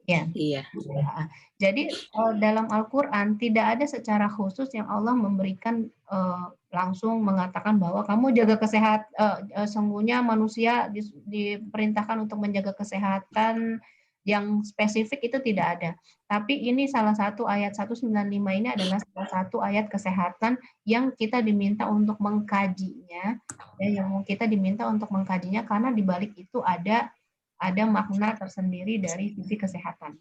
Ya. Iya. Ya. Jadi dalam Al-Quran tidak ada secara khusus yang Allah memberikan langsung mengatakan bahwa kamu jaga kesehatan, sungguhnya manusia diperintahkan untuk menjaga kesehatan yang spesifik itu tidak ada. Tapi ini salah satu ayat 195 ini adalah salah satu ayat kesehatan yang kita diminta untuk mengkajinya, ya, yang kita diminta untuk mengkajinya karena di balik itu ada makna tersendiri dari sisi kesehatan.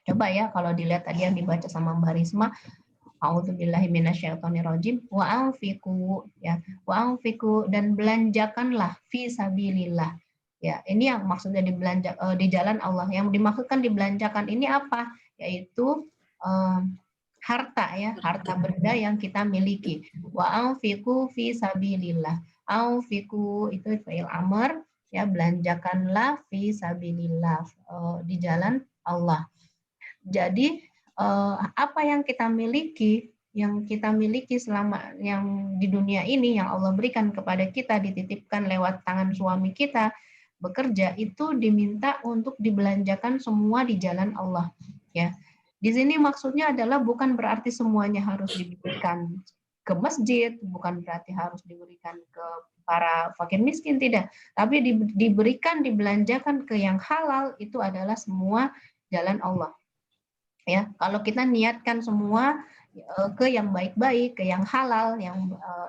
Coba ya kalau dilihat tadi yang dibaca sama Mbak Risma, a'udzubillahi minasyaitonirrajim, wa anfiqu ya, wa anfiqu dan belanjakanlah fi sabilillah. Ya, ini yang maksudnya di jalan Allah. Yang dimaksudkan dibelanjakan ini apa? Yaitu harta ya, harta benda yang kita miliki. Wa anfiqu fi sabilillah. Anfiqu itu fi'il amr ya, belanjakanlah fi sabilillah, di jalan Allah. Jadi apa yang kita miliki selama yang di dunia ini yang Allah berikan kepada kita, dititipkan lewat tangan suami kita bekerja, itu diminta untuk dibelanjakan semua di jalan Allah ya. Di sini maksudnya adalah bukan berarti semuanya harus diberikan ke masjid, bukan berarti harus diberikan ke para fakir miskin, tidak, tapi diberikan, dibelanjakan ke yang halal, itu adalah semua jalan Allah. Ya, kalau kita niatkan semua ke yang baik-baik, ke yang halal,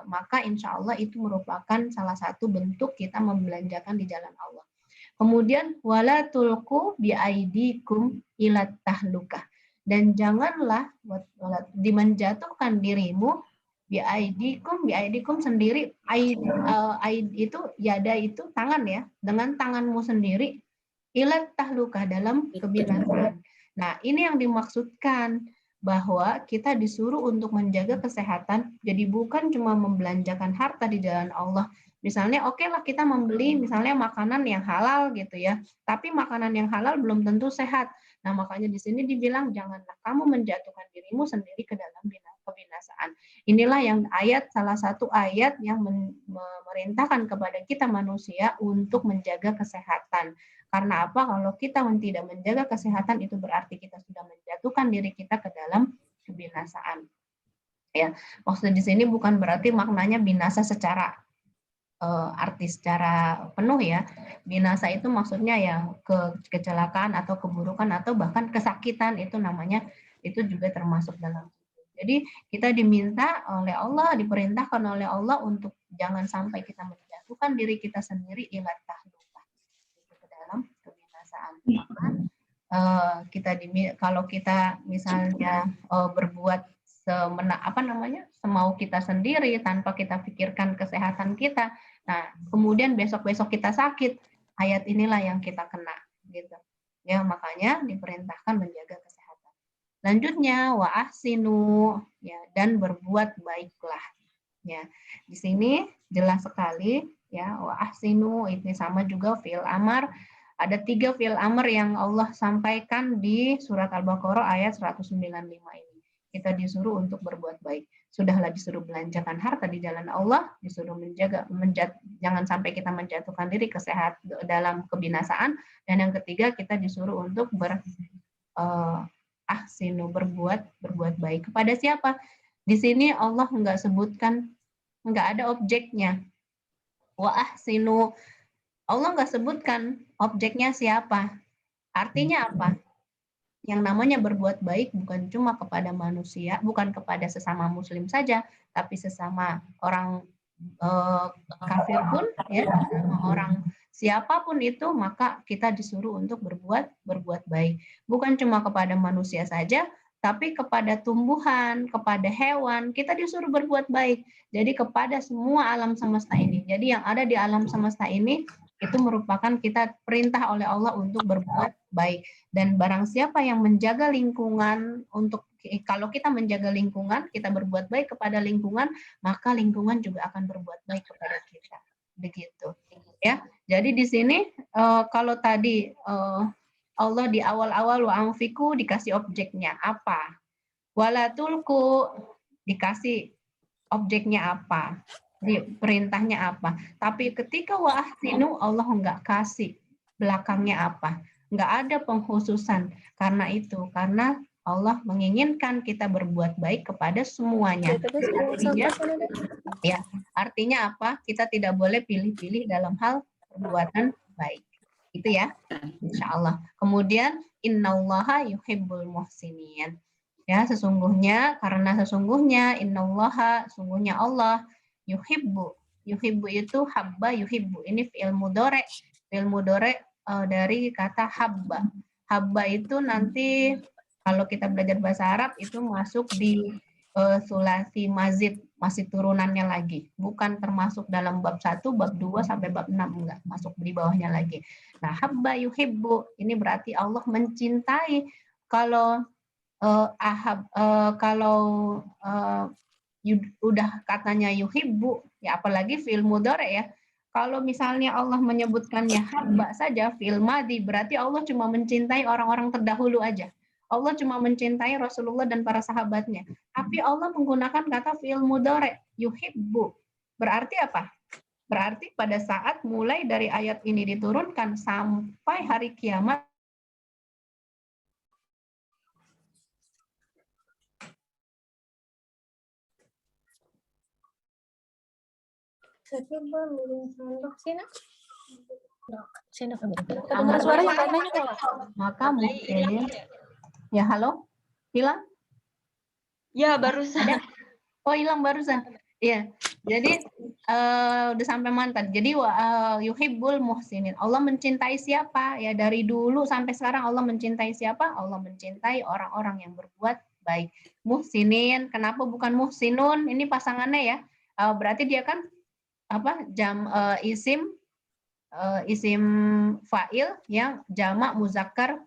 maka insya Allah itu merupakan salah satu bentuk kita membelanjakan di jalan Allah. Kemudian wala tulqu biaidikum ilat tahlukah, dan janganlah menjatuhkan dirimu biaidikum sendiri, aid itu yada itu tangan ya, dengan tanganmu sendiri, ilat tahlukah dalam kebinasaan. Nah, ini yang dimaksudkan bahwa kita disuruh untuk menjaga kesehatan, jadi bukan cuma membelanjakan harta di jalan Allah. Misalnya oke lah kita membeli misalnya makanan yang halal gitu ya, tapi makanan yang halal belum tentu sehat. Nah, makanya di sini dibilang janganlah kamu menjatuhkan dirimu sendiri ke dalam kebinasaan. Inilah yang salah satu ayat yang memerintahkan kepada kita manusia untuk menjaga kesehatan. Karena apa? Kalau kita tidak menjaga kesehatan, itu berarti kita sudah menjatuhkan diri kita ke dalam kebinasaan. Ya, maksud di sini bukan berarti maknanya binasa secara artis secara penuh ya. Binasa itu maksudnya ya kecelakaan atau keburukan atau bahkan kesakitan, itu namanya, itu juga termasuk dalam. Jadi kita diminta oleh Allah, diperintahkan oleh Allah untuk jangan sampai kita menjatuhkan diri kita sendiri ilat tahlukah, ke dalam kebinasaan. Kalau kita misalnya berbuat semau kita sendiri tanpa kita pikirkan kesehatan kita, nah kemudian besok kita sakit, ayat inilah yang kita kena gitu ya. Makanya diperintahkan menjaga kesehatan. Lanjutnya wa ahsinu ya, dan berbuat baiklah ya. Di sini jelas sekali ya, wa ahsinu ini sama juga fi'il amar. Ada 3 fi'il amr yang Allah sampaikan di surat Al-Baqarah ayat 195 ini. Kita disuruh untuk berbuat baik. Sudahlah disuruh belanjakan harta di jalan Allah, disuruh jangan sampai kita menjatuhkan diri dalam kebinasaan, dan yang ketiga kita disuruh untuk berbuat baik. Kepada siapa? Di sini Allah nggak sebutkan, nggak ada objeknya. Wa ahsinu, Allah nggak sebutkan objeknya siapa. Artinya apa? Yang namanya berbuat baik bukan cuma kepada manusia, bukan kepada sesama muslim saja, tapi sesama orang kafir pun ya, sesama orang siapapun itu, maka kita disuruh untuk berbuat baik. Bukan cuma kepada manusia saja, tapi kepada tumbuhan, kepada hewan, kita disuruh berbuat baik. Jadi kepada semua alam semesta ini. Jadi yang ada di alam semesta ini itu merupakan kita perintah oleh Allah untuk berbuat baik. Dan barang siapa yang menjaga lingkungan, kalau kita menjaga lingkungan, kita berbuat baik kepada lingkungan, maka lingkungan juga akan berbuat baik kepada kita. Begitu. Ya. Jadi di sini kalau tadi Allah di awal-awal wa anfiqu dikasih objeknya apa? Wala tulku dikasih objeknya apa? Perintahnya apa? Tapi ketika wa ahsinu Allah enggak kasih belakangnya apa, nggak ada pengkhususan karena itu, karena Allah menginginkan kita berbuat baik kepada semuanya. Artinya, ya, artinya apa? Kita tidak boleh pilih-pilih dalam hal perbuatan baik. Itu ya, insya Allah. Kemudian, innallaha yuhibbul muhsinin. Ya, sesungguhnya, karena sesungguhnya, innallaha, sungguhnya Allah, yuhibbu. Yuhibbu itu habba yuhibbu. Ini fi'il mudhari. Fi'il mudhari dari kata habba. Habba itu nanti kalau kita belajar bahasa Arab itu masuk di sulasi mazid, masih turunannya lagi. Bukan termasuk dalam bab 1, bab 2 sampai bab 6, enggak, masuk di bawahnya lagi. Nah, habba yuhibbu ini berarti Allah mencintai. Kalau kalau udah katanya yuhibbu, ya apalagi fi'il mudhari ya. Kalau misalnya Allah menyebutkannya habba saja, fi'il madhi, berarti Allah cuma mencintai orang-orang terdahulu aja. Allah cuma mencintai Rasulullah dan para sahabatnya. Tapi Allah menggunakan kata fi'il mudhari, yuhibbu. Berarti apa? Berarti pada saat mulai dari ayat ini diturunkan sampai hari kiamat, maka mungkin ya halo hilang ya barusan. Oh hilang barusan. Iya. Jadi udah sampai mantan. Jadi yuhibbul muhsinin. Allah mencintai siapa? Ya dari dulu sampai sekarang Allah mencintai siapa? Allah mencintai orang-orang yang berbuat baik. Muhsinin. Kenapa bukan muhsinun? Ini pasangannya ya. Berarti dia kan apa? Isim fa'il yang jamak muzakkar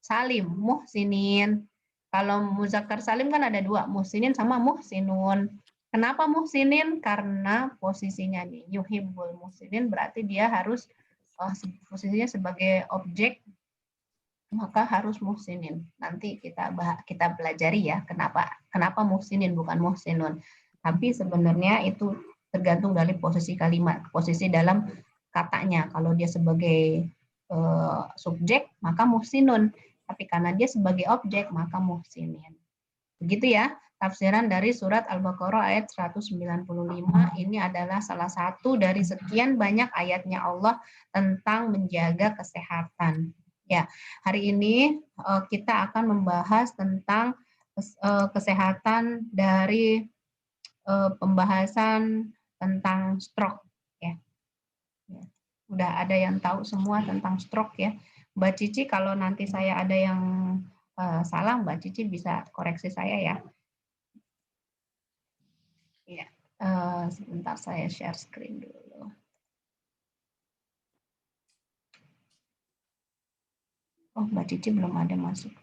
salim, muhsinin. Kalau muzakkar salim kan ada dua, muhsinin sama muhsinun. Kenapa muhsinin? Karena posisinya nih, yuhibbul muhsinin berarti dia harus posisinya sebagai objek, maka harus muhsinin. Nanti kita pelajari ya kenapa muhsinin bukan muhsinun. Tapi sebenarnya itu tergantung dari posisi kalimat, posisi dalam katanya. Kalau dia sebagai subjek maka muhsinun, tapi karena dia sebagai objek maka muhsinin. Begitu ya tafsiran dari surat Al-Baqarah ayat 195. Ini adalah salah satu dari sekian banyak ayatnya Allah tentang menjaga kesehatan. Ya, hari ini kita akan membahas tentang kesehatan dari pembahasan tentang stroke. Ya. Udah ada yang tahu semua tentang stroke ya. Mbak Cici kalau nanti saya ada yang salah, Mbak Cici bisa koreksi saya ya. Ya, sebentar saya share screen dulu. Oh, Mbak Cici belum ada masuk.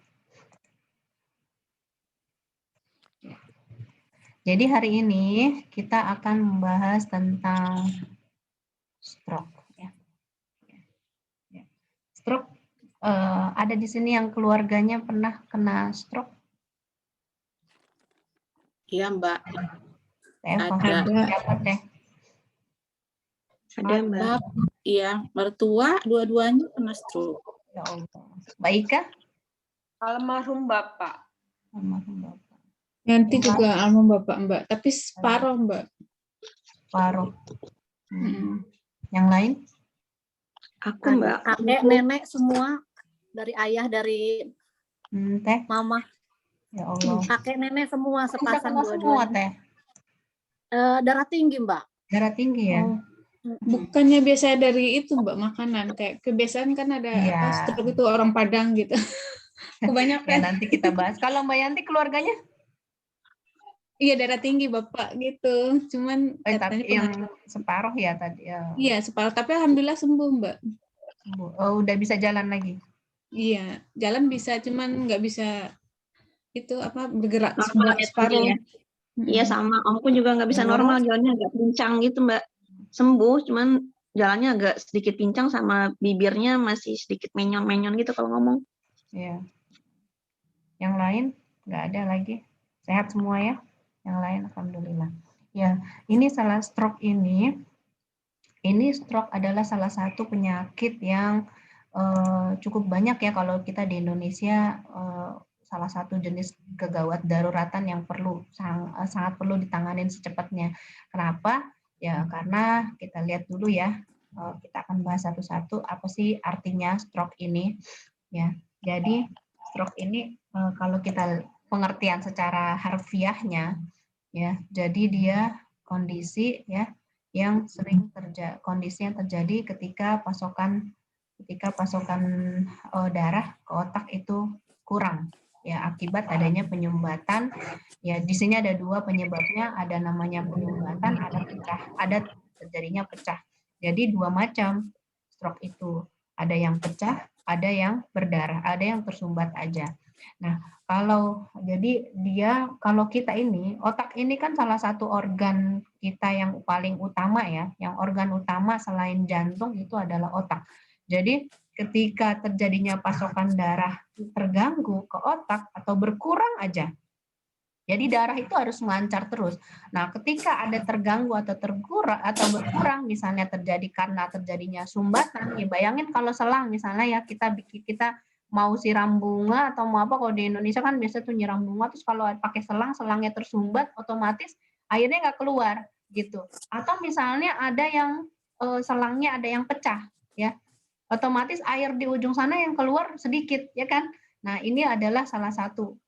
Ya. Jadi hari ini kita akan membahas tentang stroke. Ya. Ya. Stroke ada di sini yang keluarganya pernah kena stroke? Iya, Mbak. Ada. Siapa teh? Ada, Mbak. Iya, mertua dua-duanya kena stroke. Ya Allah. Mbak Ika? Almarhum Bapak. Almarhum Bapak. Nanti juga almarhum Bapak, Mbak. Tapi separuh, Mbak. Separuh. Yang lain? Aku, Mbak. Kakek, nenek semua. Dari ayah, dari Teh? mama. Ya Allah. Kakek, nenek semua sepasang Bisa semua, Teh? Darah tinggi, Mbak. Darah tinggi ya? Oh. Bukannya biasa dari itu, Mbak, makanan. Kayak kebiasaan kan ada stroke itu orang Padang gitu. Kebanyakan. Ya, nanti kita bahas. Kalau Mbak Yanti keluarganya? Iya, darah tinggi Bapak gitu. Cuman tapi yang separuh ya tadi. Ya. Iya, separuh. Tapi alhamdulillah sembuh, Mbak. Oh, udah bisa jalan lagi? Iya, jalan bisa. Cuman nggak bisa itu bergerak separuh. Iya, sama. Omku juga nggak bisa normal. Jalannya agak pincang gitu, Mbak. Sembuh, cuman jalannya agak sedikit pincang sama bibirnya masih sedikit menyon-menyon gitu kalau ngomong. Iya. Yang lain nggak ada lagi. Sehat semua ya? Yang lain alhamdulillah. Ya, ini stroke adalah salah satu penyakit yang cukup banyak ya kalau kita di Indonesia, salah satu jenis kegawat daruratan yang sangat perlu ditanganin secepatnya. Kenapa? Ya karena kita lihat dulu ya, kita akan bahas satu-satu apa sih artinya stroke ini. Ya, jadi stroke ini kalau kita pengertian secara harfiahnya, ya, jadi dia kondisi ya yang kondisi yang terjadi ketika pasokan darah ke otak itu kurang ya akibat adanya penyumbatan. Ya di sini ada dua penyebabnya, ada namanya penyumbatan, ada terjadinya pecah. Jadi dua macam stroke itu, ada yang pecah, ada yang berdarah, ada yang tersumbat aja. Nah, kalau kita ini, otak ini kan salah satu organ kita yang paling utama ya, yang organ utama selain jantung itu adalah otak. Jadi ketika terjadinya pasokan darah terganggu ke otak atau berkurang aja, jadi darah itu harus melancar terus. Nah, ketika ada terganggu atau berkurang, misalnya terjadi karena terjadinya sumbatan, ya bayangin kalau selang misalnya ya kita mau siram bunga atau mau apa, kalau di Indonesia kan biasa tuh nyiram bunga, terus kalau pakai selangnya tersumbat, otomatis airnya nggak keluar gitu. Atau misalnya ada yang selangnya ada yang pecah, ya otomatis air di ujung sana yang keluar sedikit, ya kan? Nah ini adalah salah satu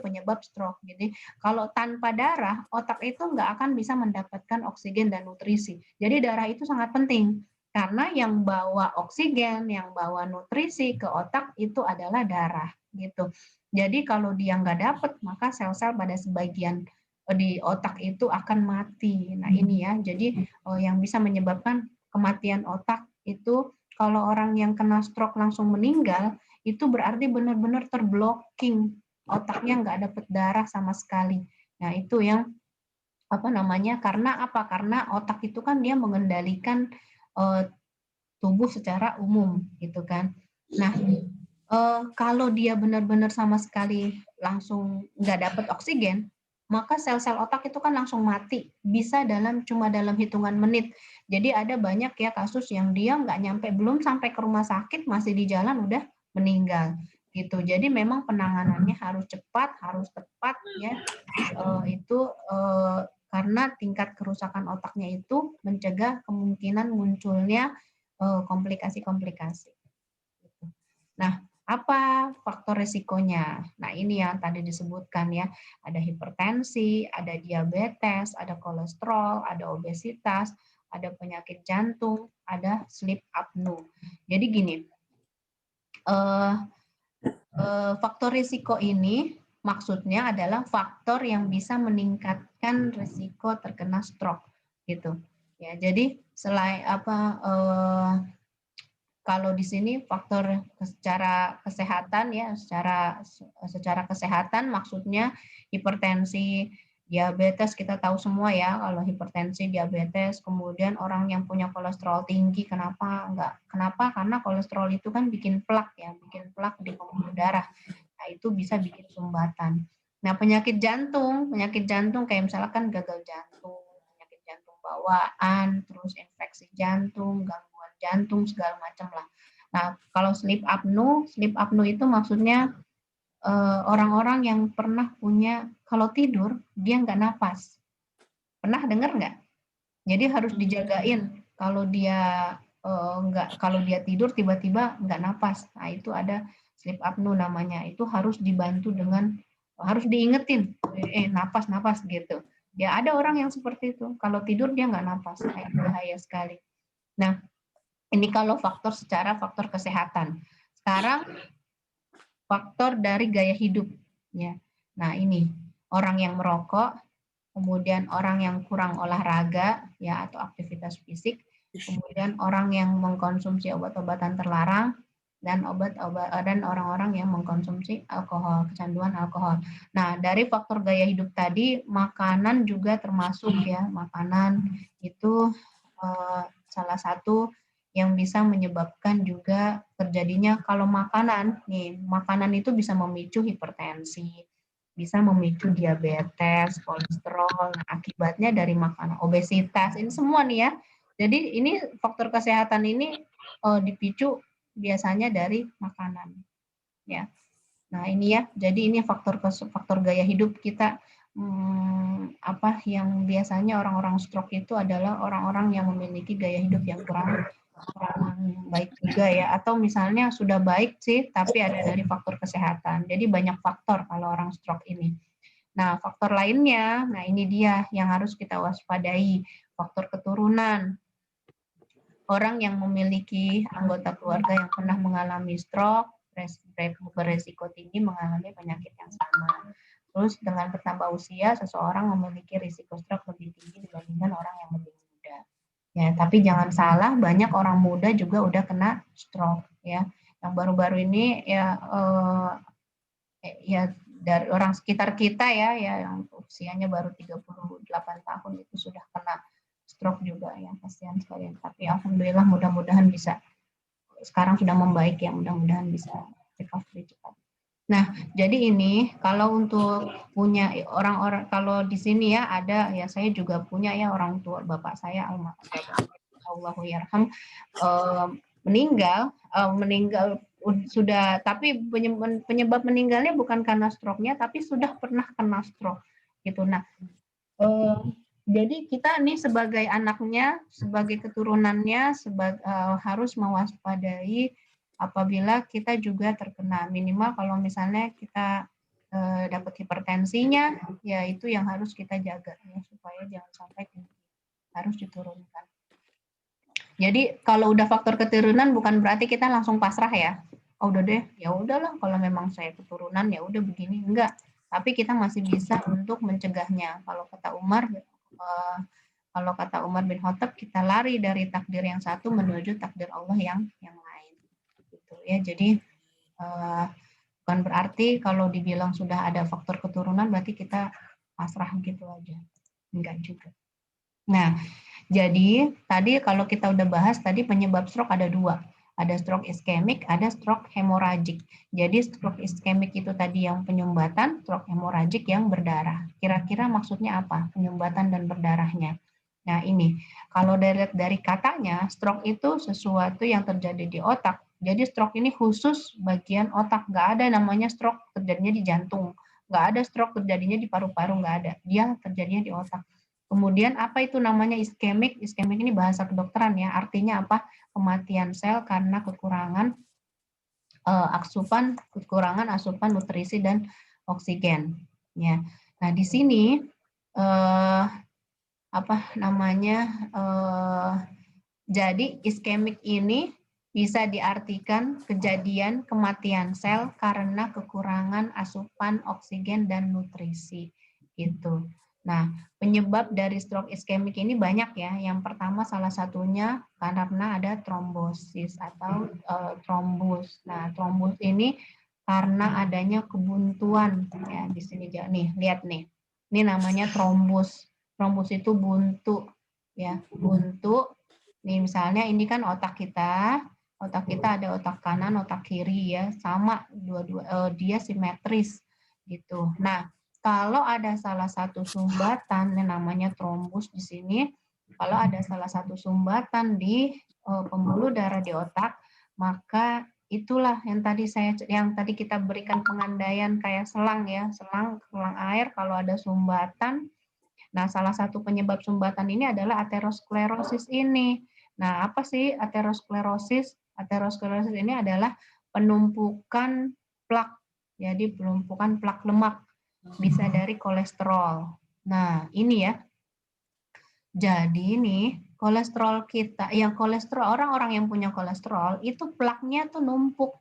penyebab stroke. Jadi kalau tanpa darah, otak itu nggak akan bisa mendapatkan oksigen dan nutrisi. Jadi darah itu sangat penting. Karena yang bawa oksigen, yang bawa nutrisi ke otak itu adalah darah, gitu. Jadi kalau dia nggak dapat, maka sel-sel pada sebagian di otak itu akan mati. Nah ini ya, jadi yang bisa menyebabkan kematian otak itu kalau orang yang kena stroke langsung meninggal, itu berarti benar-benar terblocking, otaknya nggak dapat darah sama sekali. Nah itu yang karena apa? Karena otak itu kan dia mengendalikan tubuh secara umum, gitu kan. Nah kalau dia benar-benar sama sekali langsung nggak dapat oksigen, maka sel-sel otak itu kan langsung mati, bisa cuma dalam hitungan menit. Jadi ada banyak ya kasus yang dia belum sampai ke rumah sakit, masih di jalan udah meninggal gitu. Jadi memang penanganannya harus cepat, harus tepat ya. Karena tingkat kerusakan otaknya itu mencegah kemungkinan munculnya komplikasi-komplikasi. Nah, apa faktor risikonya? Nah, ini yang tadi disebutkan ya, ada hipertensi, ada diabetes, ada kolesterol, ada obesitas, ada penyakit jantung, ada sleep apnea. Jadi gini, faktor risiko ini maksudnya adalah faktor yang bisa meningkatkan risiko terkena stroke, gitu. Ya, jadi selain kalau di sini faktor secara kesehatan ya, secara kesehatan maksudnya hipertensi, diabetes kita tahu semua ya, kalau hipertensi, diabetes, kemudian orang yang punya kolesterol tinggi, kenapa? Karena kolesterol itu kan bikin plak di pembuluh darah. Nah, itu bisa bikin sumbatan. Nah, penyakit jantung kayak misalkan gagal jantung, penyakit jantung bawaan, terus infeksi jantung, gangguan jantung segala macam lah. Nah, kalau sleep apnea itu maksudnya orang-orang yang pernah punya, kalau tidur dia nggak napas. Pernah dengar nggak? Jadi harus dijagain kalau dia kalau dia tidur tiba-tiba nggak napas. Nah, itu ada sleep apnea namanya. Itu harus dibantu harus diingetin, napas gitu. Ya ada orang yang seperti itu. Kalau tidur dia nggak napas, itu bahaya sekali. Nah, ini kalau faktor kesehatan. Sekarang faktor dari gaya hidup ya. Nah, ini orang yang merokok, kemudian orang yang kurang olahraga ya atau aktivitas fisik, kemudian orang yang mengkonsumsi obat-obatan terlarang dan orang-orang yang mengkonsumsi alkohol, kecanduan alkohol. Nah, dari faktor gaya hidup tadi, makanan juga termasuk ya. Makanan itu salah satu yang bisa menyebabkan juga terjadinya, kalau makanan itu bisa memicu hipertensi, bisa memicu diabetes, kolesterol. Nah, akibatnya dari makanan, obesitas, ini semua nih ya. Jadi ini faktor kesehatan ini dipicu biasanya dari makanan, ya. Nah ini ya, jadi ini faktor gaya hidup kita. Apa yang biasanya orang-orang stroke itu adalah orang-orang yang memiliki gaya hidup yang kurang baik juga ya, atau misalnya sudah baik sih tapi ada dari faktor kesehatan. Jadi banyak faktor kalau orang stroke ini. Nah faktor lainnya, nah ini dia yang harus kita waspadai, faktor keturunan. Orang yang memiliki anggota keluarga yang pernah mengalami stroke beresiko tinggi mengalami penyakit yang sama. Terus dengan bertambah usia, seseorang memiliki risiko stroke lebih tinggi dibandingkan orang yang lebih muda. Ya, tapi jangan salah, banyak orang muda juga udah kena stroke ya. Yang baru-baru ini ya dari orang sekitar kita ya yang usianya baru 38 tahun itu sudah kena stroke juga ya, kasihan sekali. Tapi alhamdulillah mudah-mudahan bisa sekarang sudah membaik ya, mudah-mudahan bisa recovery cepat. Nah, jadi ini kalau untuk punya orang-orang, kalau di sini ya ada ya, saya juga punya ya orang tua bapak saya Allahu yarham meninggal sudah, tapi penyebab meninggalnya bukan karena stroke-nya tapi sudah pernah kena stroke gitu. Nah, jadi kita nih sebagai anaknya, sebagai keturunannya harus mewaspadai apabila kita juga terkena, minimal kalau misalnya kita dapat hipertensinya, ya itu yang harus kita jaga ya, supaya jangan sampai tinggi, harus diturunkan. Jadi kalau udah faktor keturunan bukan berarti kita langsung pasrah ya. Oh udah deh, ya udahlah kalau memang saya keturunan ya udah begini, enggak. Tapi kita masih bisa untuk mencegahnya. Kalau kata Umar bin Khattab, kita lari dari takdir yang satu menuju takdir Allah yang lain. Gitu ya. Jadi bukan berarti kalau dibilang sudah ada faktor keturunan berarti kita pasrah gitu aja. Enggak juga. Nah, jadi tadi kalau kita udah bahas tadi penyebab stroke ada dua. Ada stroke iskemik, ada stroke hemoragik. Jadi stroke iskemik itu tadi yang penyumbatan, stroke hemoragik yang berdarah. Kira-kira maksudnya apa? Penyumbatan dan berdarahnya. Nah ini, kalau dari katanya, stroke itu sesuatu yang terjadi di otak. Jadi stroke ini khusus bagian otak. Nggak ada namanya stroke terjadinya di jantung. Nggak ada stroke terjadinya di paru-paru, nggak ada. Dia terjadinya di otak. Kemudian apa itu namanya iskemik? Iskemik ini bahasa kedokteran ya. Artinya apa? Kematian sel karena kekurangan asupan nutrisi dan oksigen. Ya. Nah di sini jadi iskemik ini bisa diartikan kejadian kematian sel karena kekurangan asupan oksigen dan nutrisi gitu. Nah, penyebab dari stroke iskemik ini banyak ya. Yang pertama salah satunya karena ada trombosis atau trombus. Nah, trombus ini karena adanya kebuntuan ya di sini nih, lihat nih. Ini namanya trombus. Trombus itu buntu ya, buntu. Nih misalnya ini kan otak kita ada otak kanan, otak kiri ya, sama dua-dua dia simetris gitu. Nah, kalau ada salah satu sumbatan yang namanya trombus di sini, kalau ada salah satu sumbatan di pembuluh darah di otak, maka itulah yang tadi kita berikan pengandaian kayak selang ya, selang air kalau ada sumbatan. Nah, salah satu penyebab sumbatan ini adalah aterosklerosis ini. Nah, apa sih aterosklerosis? Aterosklerosis ini adalah penumpukan plak. Jadi penumpukan plak lemak. Bisa dari kolesterol. Nah, ini ya. Jadi ini kolesterol kita, orang-orang yang punya kolesterol itu plaknya tuh numpuk.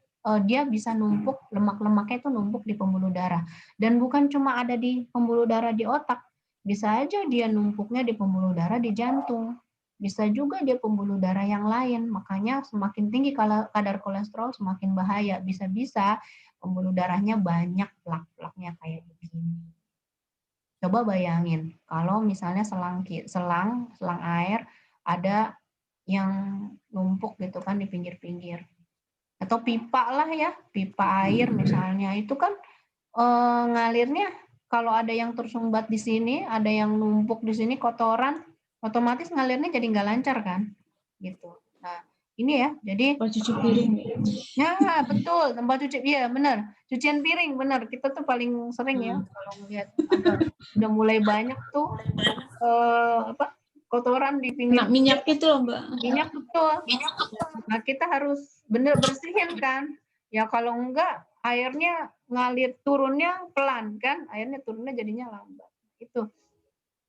Dia bisa numpuk, lemak-lemaknya itu numpuk di pembuluh darah. Dan bukan cuma ada di pembuluh darah di otak. Bisa aja dia numpuknya di pembuluh darah di jantung. Bisa juga dia pembuluh darah yang lain. Makanya semakin tinggi kadar kolesterol semakin bahaya. Bisa-bisa pembuluh darahnya banyak plak-plaknya kayak begini. Coba bayangin kalau misalnya selang air ada yang numpuk gitu kan di pinggir-pinggir. Atau pipa lah ya, pipa air misalnya. Itu kan ngalirnya kalau ada yang tersumbat di sini, ada yang numpuk di sini kotoran, otomatis ngalirnya jadi nggak lancar kan, gitu. Nah, ini ya. Jadi Oh, cuci piring. ya betul, tempat cuci, iya benar. Cucian piring benar. Kita tuh paling sering ya kalau ngelihat udah mulai banyak tuh kotoran di pinggir Kena minyak itu loh, Mbak. minyak, betul. Nah, kita harus bener bersihin kan. Ya kalau enggak airnya ngalir turunnya pelan kan, airnya turunnya jadinya lambat. Itu.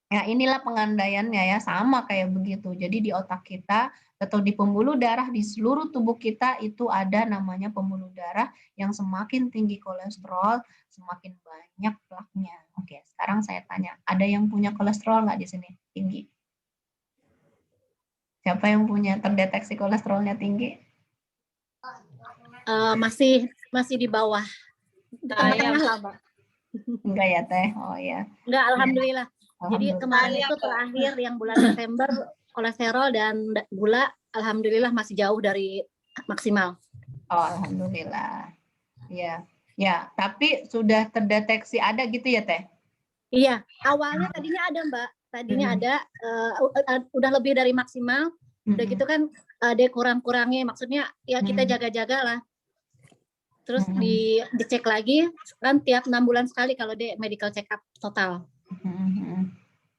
Ya inilah pengandaiannya ya, sama kayak begitu. Jadi di otak kita atau di pembuluh darah di seluruh tubuh kita itu ada namanya pembuluh darah, yang semakin tinggi kolesterol, semakin banyak plaknya. Oke, sekarang saya tanya, ada yang punya kolesterol nggak di sini tinggi? Siapa yang punya terdeteksi kolesterolnya tinggi? Masih di bawah. Tengah-tengah lah, Mbak. Enggak ya, Teh? Oh ya. Enggak, alhamdulillah. Jadi Alhamdulillah. kemarin itu terakhir yang bulan Desember kolesterol dan gula alhamdulillah masih jauh dari maksimal. Oh, alhamdulillah. Ya. Ya, tapi sudah terdeteksi ada gitu ya, Teh? Iya, awalnya tadinya ada, Mbak. Tadinya ada udah lebih dari maksimal. Udah gitu kan dia kurang-kurangnya, maksudnya ya kita jaga-jaga lah. Terus dicek lagi kan tiap 6 bulan sekali kalau dia medical check up total.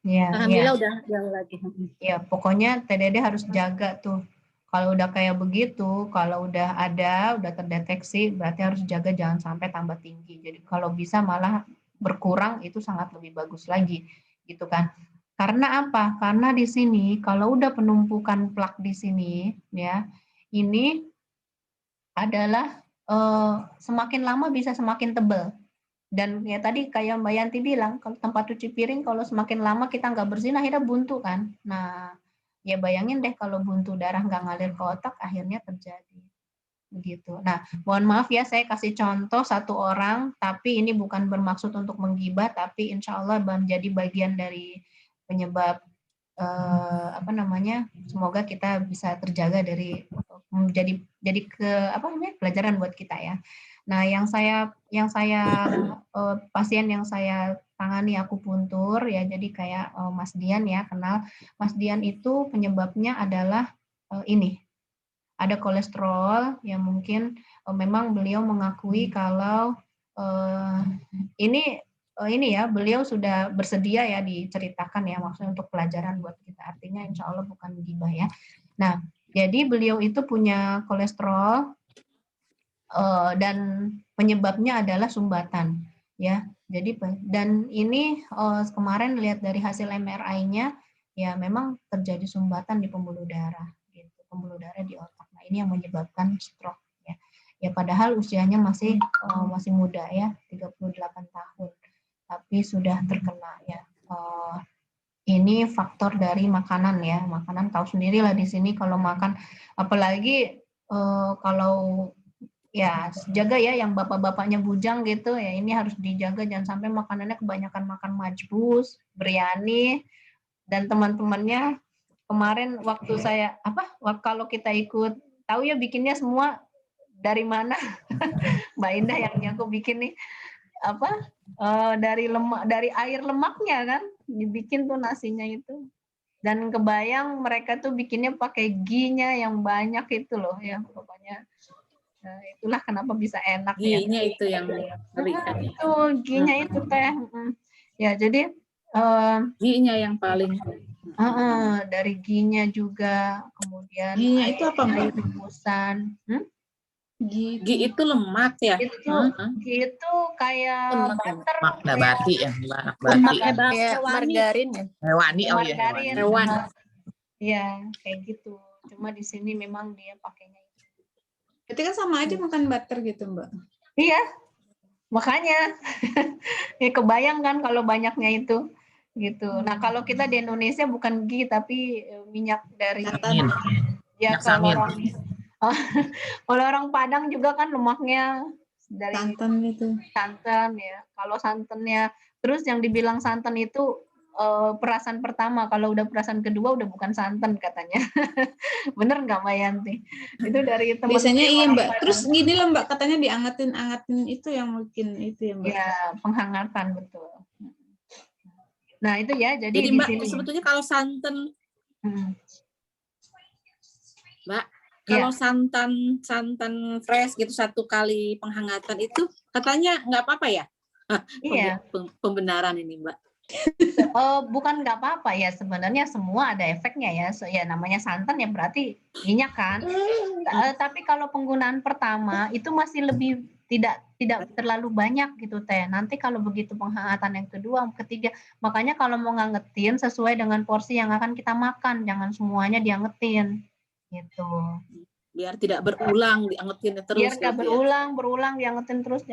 Ya, alhamdulillah udah jauh lagi. Ya, pokoknya TDD harus jaga tuh. Kalau udah kayak begitu, kalau udah ada, udah terdeteksi, berarti harus jaga jangan sampai tambah tinggi. Jadi kalau bisa malah berkurang, itu sangat lebih bagus lagi, gitu kan. Karena apa? Karena di sini kalau udah penumpukan plak di sini, ya, ini adalah semakin lama bisa semakin tebal. Dan ya tadi kayak Mbak Yanti bilang, kalau tempat cuci piring kalau semakin lama kita nggak bersihin akhirnya buntu kan. Nah, ya bayangin deh kalau buntu, darah nggak ngalir ke otak, akhirnya terjadi begitu. Nah, mohon maaf ya saya kasih contoh satu orang, tapi ini bukan bermaksud untuk menggibah, tapi insya Allah menjadi bagian dari penyebab semoga kita bisa terjaga dari jadi pelajaran buat kita ya. Nah, pasien yang saya tangani akupuntur ya, jadi kayak Mas Dian ya, kenal Mas Dian itu penyebabnya adalah ini, ada kolesterol yang mungkin memang beliau mengakui kalau ini ya, beliau sudah bersedia ya diceritakan ya, maksudnya untuk pelajaran buat kita, artinya insya Allah bukan gibah ya. Nah, jadi beliau itu punya kolesterol dan penyebabnya adalah sumbatan ya. Jadi dan ini kemarin lihat dari hasil MRI-nya ya, memang terjadi sumbatan di pembuluh darah gitu, pembuluh darah di otak. Nah, ini yang menyebabkan stroke ya. Ya padahal usianya masih muda ya, 38 tahun. Tapi sudah terkena ya. Ini faktor dari makanan ya. Makanan tahu sendirilah di sini kalau makan, apalagi kalau ya jaga ya yang bapak-bapaknya bujang gitu ya, ini harus dijaga jangan sampai makanannya kebanyakan makan majbus, biryani, dan teman-temannya kemarin waktu saya kalau kita ikut tahu ya bikinnya semua dari mana Mbak Indah yang aku bikin nih dari air lemaknya kan dibikin tuh nasinya itu, dan kebayang mereka tuh bikinnya pakai ghee-nya yang banyak itu loh ya, pokoknya itulah kenapa bisa enak ya. Ghee-nya itu yang berikan. Itu ghee-nya itu Teh. Ya jadi ghee-nya yang paling dari ghee-nya juga, kemudian ghee-nya itu apa, Mbak? air rebusan. Ghee itu lemak ya? Ghee itu kayak butter. Lemak nabati ya, Kayak margarin ya. Hewani, oh iya hewan. Iya, kayak gitu. Cuma di sini memang dia pakainya itu. Berarti kan sama aja makan butter gitu, Mbak? Iya, makanya ya kebayang kan kalau banyaknya itu gitu. Nah, kalau kita di Indonesia bukan ghee tapi minyak dari ya, kalau orang Padang juga kan lemaknya dari santan gitu. Santan ya. Kalau santannya, terus yang dibilang santan itu perasan pertama, kalau udah perasan kedua udah bukan santan katanya. Bener nggak Mbak Yanti? Itu dari teman. Biasanya iya Mbak. Terus gini lah Mbak, katanya diangetin itu yang mungkin itu ya Mbak. Ya, penghangatan betul. Nah itu ya, jadi Mbak, sebetulnya kalau santan, Mbak, Kalau santan fresh gitu 1 kali penghangatan itu katanya nggak apa-apa ya? Iya. Pembenaran ini, Mbak. Bukan nggak apa-apa ya, sebenarnya semua ada efeknya ya. Ya namanya santan ya berarti minyak kan. Tapi kalau penggunaan pertama itu masih lebih tidak terlalu banyak gitu Teh. Nanti kalau begitu penghangatan yang kedua, ketiga, makanya kalau mau ngangetin sesuai dengan porsi yang akan kita makan, jangan semuanya diangetin gitu. Biar tidak berulang diangetin terus. Biar nggak berulang diangetin terus.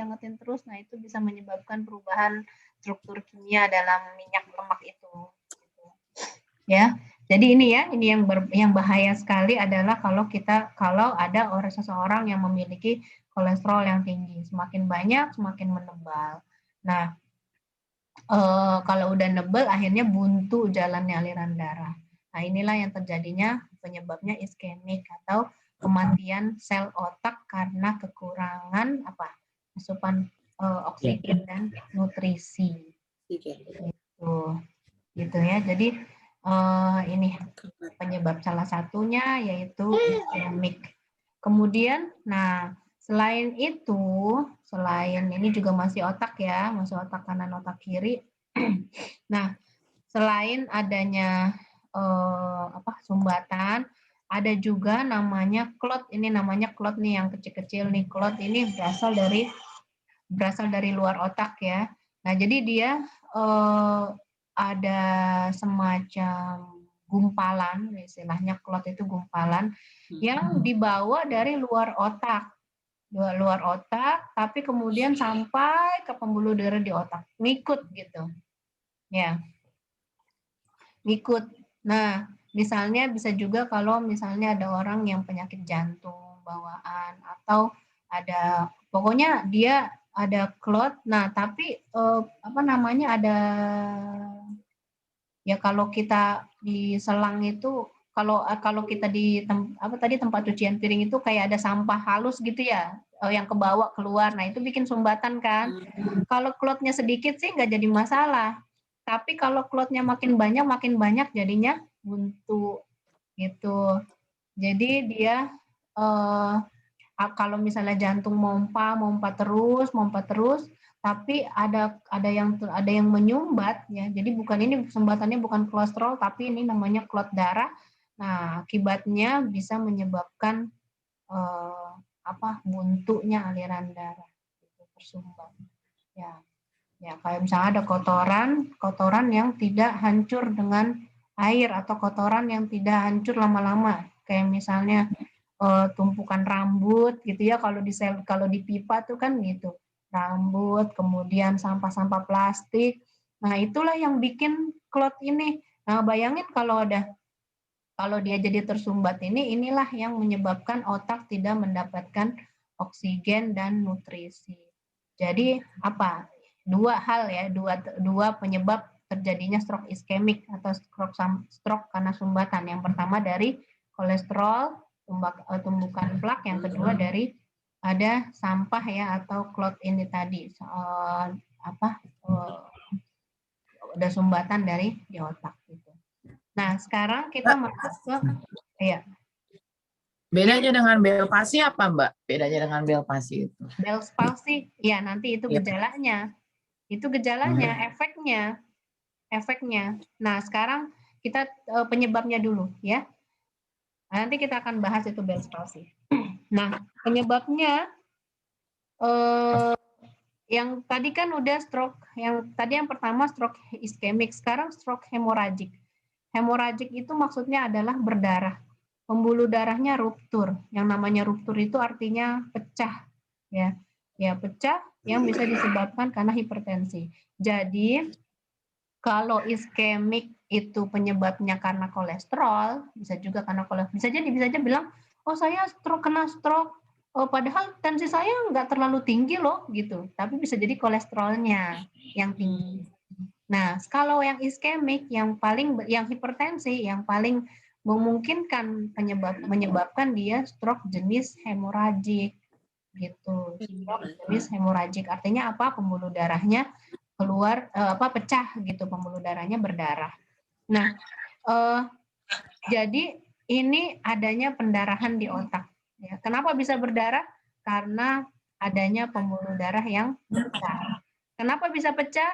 Nah itu bisa menyebabkan perubahan struktur kimia dalam minyak lemak itu. Ya, jadi ini yang bahaya sekali adalah kalau ada seseorang yang memiliki kolesterol yang tinggi, semakin banyak semakin menebal. Nah, kalau udah nebal akhirnya buntu jalannya aliran darah. Nah inilah yang terjadinya penyebabnya iskemik atau kematian sel otak karena kekurangan asupan oksigen dan nutrisi. Gitu ya. Jadi ini penyebab salah satunya yaitu iskemik. Kemudian, selain ini juga masih otak ya, masih otak kanan, otak kiri. Nah, selain adanya sumbatan, ada juga namanya klot. Ini namanya klot nih yang kecil-kecil nih. Klot ini berasal dari luar otak ya. Nah, jadi dia ada semacam gumpalan, istilahnya klot itu gumpalan yang dibawa dari luar otak, tapi kemudian sampai ke pembuluh darah di otak, ngikut gitu, ya, ngikut. Nah, misalnya bisa juga kalau misalnya ada orang yang penyakit jantung bawaan atau pokoknya dia ada klot, tapi ada ya kalau kita di selang itu kalau kita di tempat cucian piring itu kayak ada sampah halus gitu ya yang kebawa keluar, nah itu bikin sumbatan kan. Kalau klotnya sedikit sih nggak jadi masalah, tapi kalau klotnya makin banyak jadinya buntu gitu. Jadi dia kalau misalnya jantung mompa terus, tapi ada yang menyumbat ya. Jadi sumbatannya bukan kolesterol, tapi ini namanya klot darah. Nah, akibatnya bisa menyebabkan buntunya aliran darah itu tersumbat. Ya, kayak misalnya ada kotoran yang tidak hancur dengan air atau kotoran yang tidak hancur lama-lama. Kayak misalnya tumpukan rambut gitu ya, kalau di pipa tuh kan gitu, rambut, kemudian sampah-sampah plastik. Nah, itulah yang bikin klot ini. Nah, bayangin kalau dia jadi tersumbat inilah yang menyebabkan otak tidak mendapatkan oksigen dan nutrisi. Jadi dua hal ya, dua penyebab terjadinya stroke iskemik atau stroke karena sumbatan. Yang pertama dari kolesterol, tumbukan plak, yang kedua dari ada sampah ya atau klot ini tadi, ada sumbatan dari di otak gitu. Nah, sekarang kita masuk ke bedanya dengan Bell's palsy apa, Mbak? Bedanya dengan Bell's palsy itu? Bell's palsy ya nanti itu gejalanya. Itu gejalanya, efeknya. Nah, sekarang kita penyebabnya dulu ya. Nanti kita akan bahas itu Bell's palsy. Nah, penyebabnya yang tadi kan udah stroke, yang pertama stroke iskemik, sekarang stroke hemoragik. Hemoragik itu maksudnya adalah berdarah. Pembuluh darahnya ruptur. Yang namanya ruptur itu artinya pecah ya. Ya, pecah yang bisa disebabkan karena hipertensi. Jadi kalau iskemik itu penyebabnya karena kolesterol, bisa juga karena kolesterol. Bisa aja bilang, oh saya kena stroke, padahal tensi saya nggak terlalu tinggi loh gitu. Tapi bisa jadi kolesterolnya yang tinggi. Nah, kalau yang iskemik, yang hipertensi, yang paling memungkinkan menyebabkan dia stroke jenis hemoragik gitu. Stroke jenis hemoragik artinya apa? Pembuluh darahnya keluar pecah gitu, pembuluh darahnya berdarah. Nah, jadi ini adanya pendarahan di otak. Ya, kenapa bisa berdarah? Karena adanya pembuluh darah yang pecah. Kenapa bisa pecah?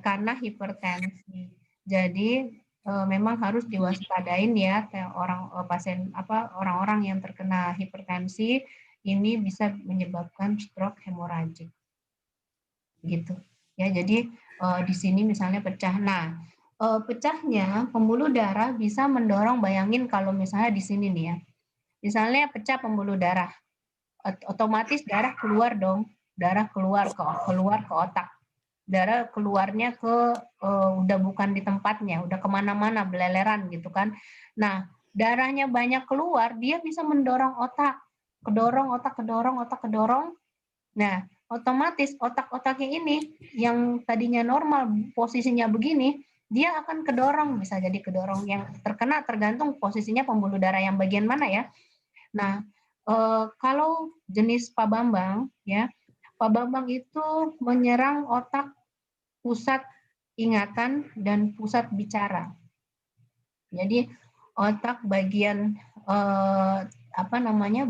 Karena hipertensi. Jadi memang harus diwaspadain ya orang-orang yang terkena hipertensi ini bisa menyebabkan stroke hemoragik. Gitu. Ya, jadi di sini misalnya pecah. Nah, pecahnya pembuluh darah bisa mendorong, bayangin kalau misalnya di sini nih ya. Misalnya pecah pembuluh darah, otomatis darah keluar dong, darah keluar ke otak. Darah keluarnya udah bukan di tempatnya, udah kemana-mana beleleran gitu kan. Nah, darahnya banyak keluar, dia bisa mendorong otak, kedorong. Nah, otomatis otak-otaknya ini yang tadinya normal posisinya begini, dia akan kedorong, bisa jadi kedorong yang terkena tergantung posisinya pembuluh darah yang bagian mana ya. Nah, kalau jenis Pak Bambang ya, Pak Bambang itu menyerang otak pusat ingatan dan pusat bicara. Jadi otak bagian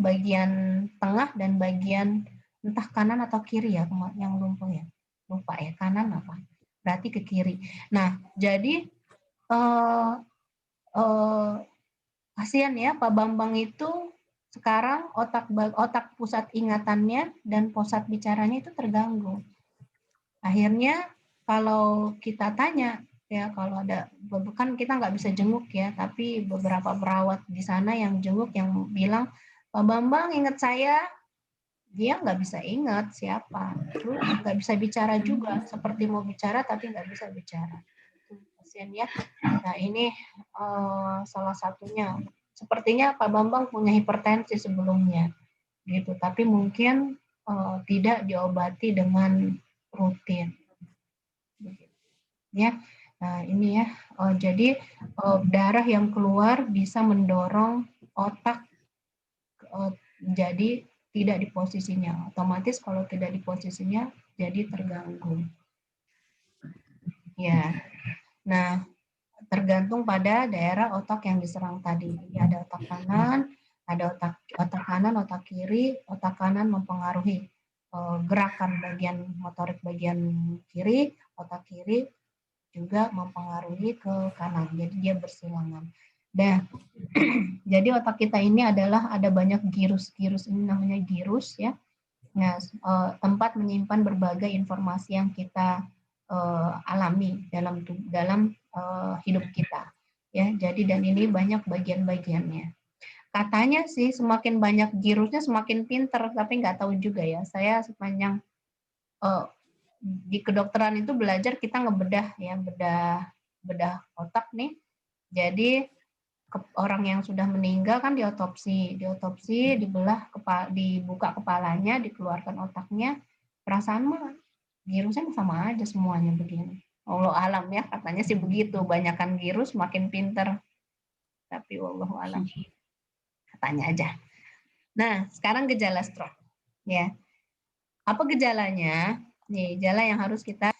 bagian tengah dan bagian entah kanan atau kiri ya, yang lupa ya kanan apa? Berarti ke kiri. Nah, jadi kasihan ya Pak Bambang itu sekarang otak pusat ingatannya dan pusat bicaranya itu terganggu. Akhirnya kalau kita tanya ya, kalau ada, kan kita nggak bisa jenguk ya, tapi beberapa perawat di sana yang jenguk yang bilang, Pak Bambang ingat saya, dia nggak bisa ingat siapa, terus nggak bisa bicara juga, seperti mau bicara tapi nggak bisa bicara. Kasihan ya. Nah ini salah satunya. Sepertinya Pak Bambang punya hipertensi sebelumnya, gitu. Tapi mungkin tidak diobati dengan rutin. Ya, nah ini ya. Jadi darah yang keluar bisa mendorong otak jadi tidak di posisinya. Otomatis kalau tidak di posisinya jadi terganggu. Ya. Nah, tergantung pada daerah otak yang diserang tadi. Jadi ada otak kanan, ada otak kanan, otak kiri. Otak kanan mempengaruhi gerakan bagian motorik bagian kiri, otak kiri juga mempengaruhi ke kanan. Jadi dia bersilangan. Dan jadi otak kita ini adalah ada banyak girus-girus, ini namanya girus ya. Nah, tempat menyimpan berbagai informasi yang kita alami dalam hidup kita. Ya, jadi dan ini banyak bagian-bagiannya. Katanya sih semakin banyak girusnya semakin pinter, tapi nggak tahu juga ya. Saya sepanjang di kedokteran itu belajar kita ngebedah ya, bedah otak nih. Jadi orang yang sudah meninggal kan diotopsi dibelah dibuka kepalanya, dikeluarkan otaknya, perasaan mah girusnya sama aja semuanya begini. Allah alam ya, katanya sih begitu, banyakan girus makin pinter, tapi wallahu alam, katanya aja. Nah, sekarang gejala stroke ya. Apa gejalanya? Nih, gejala yang harus kita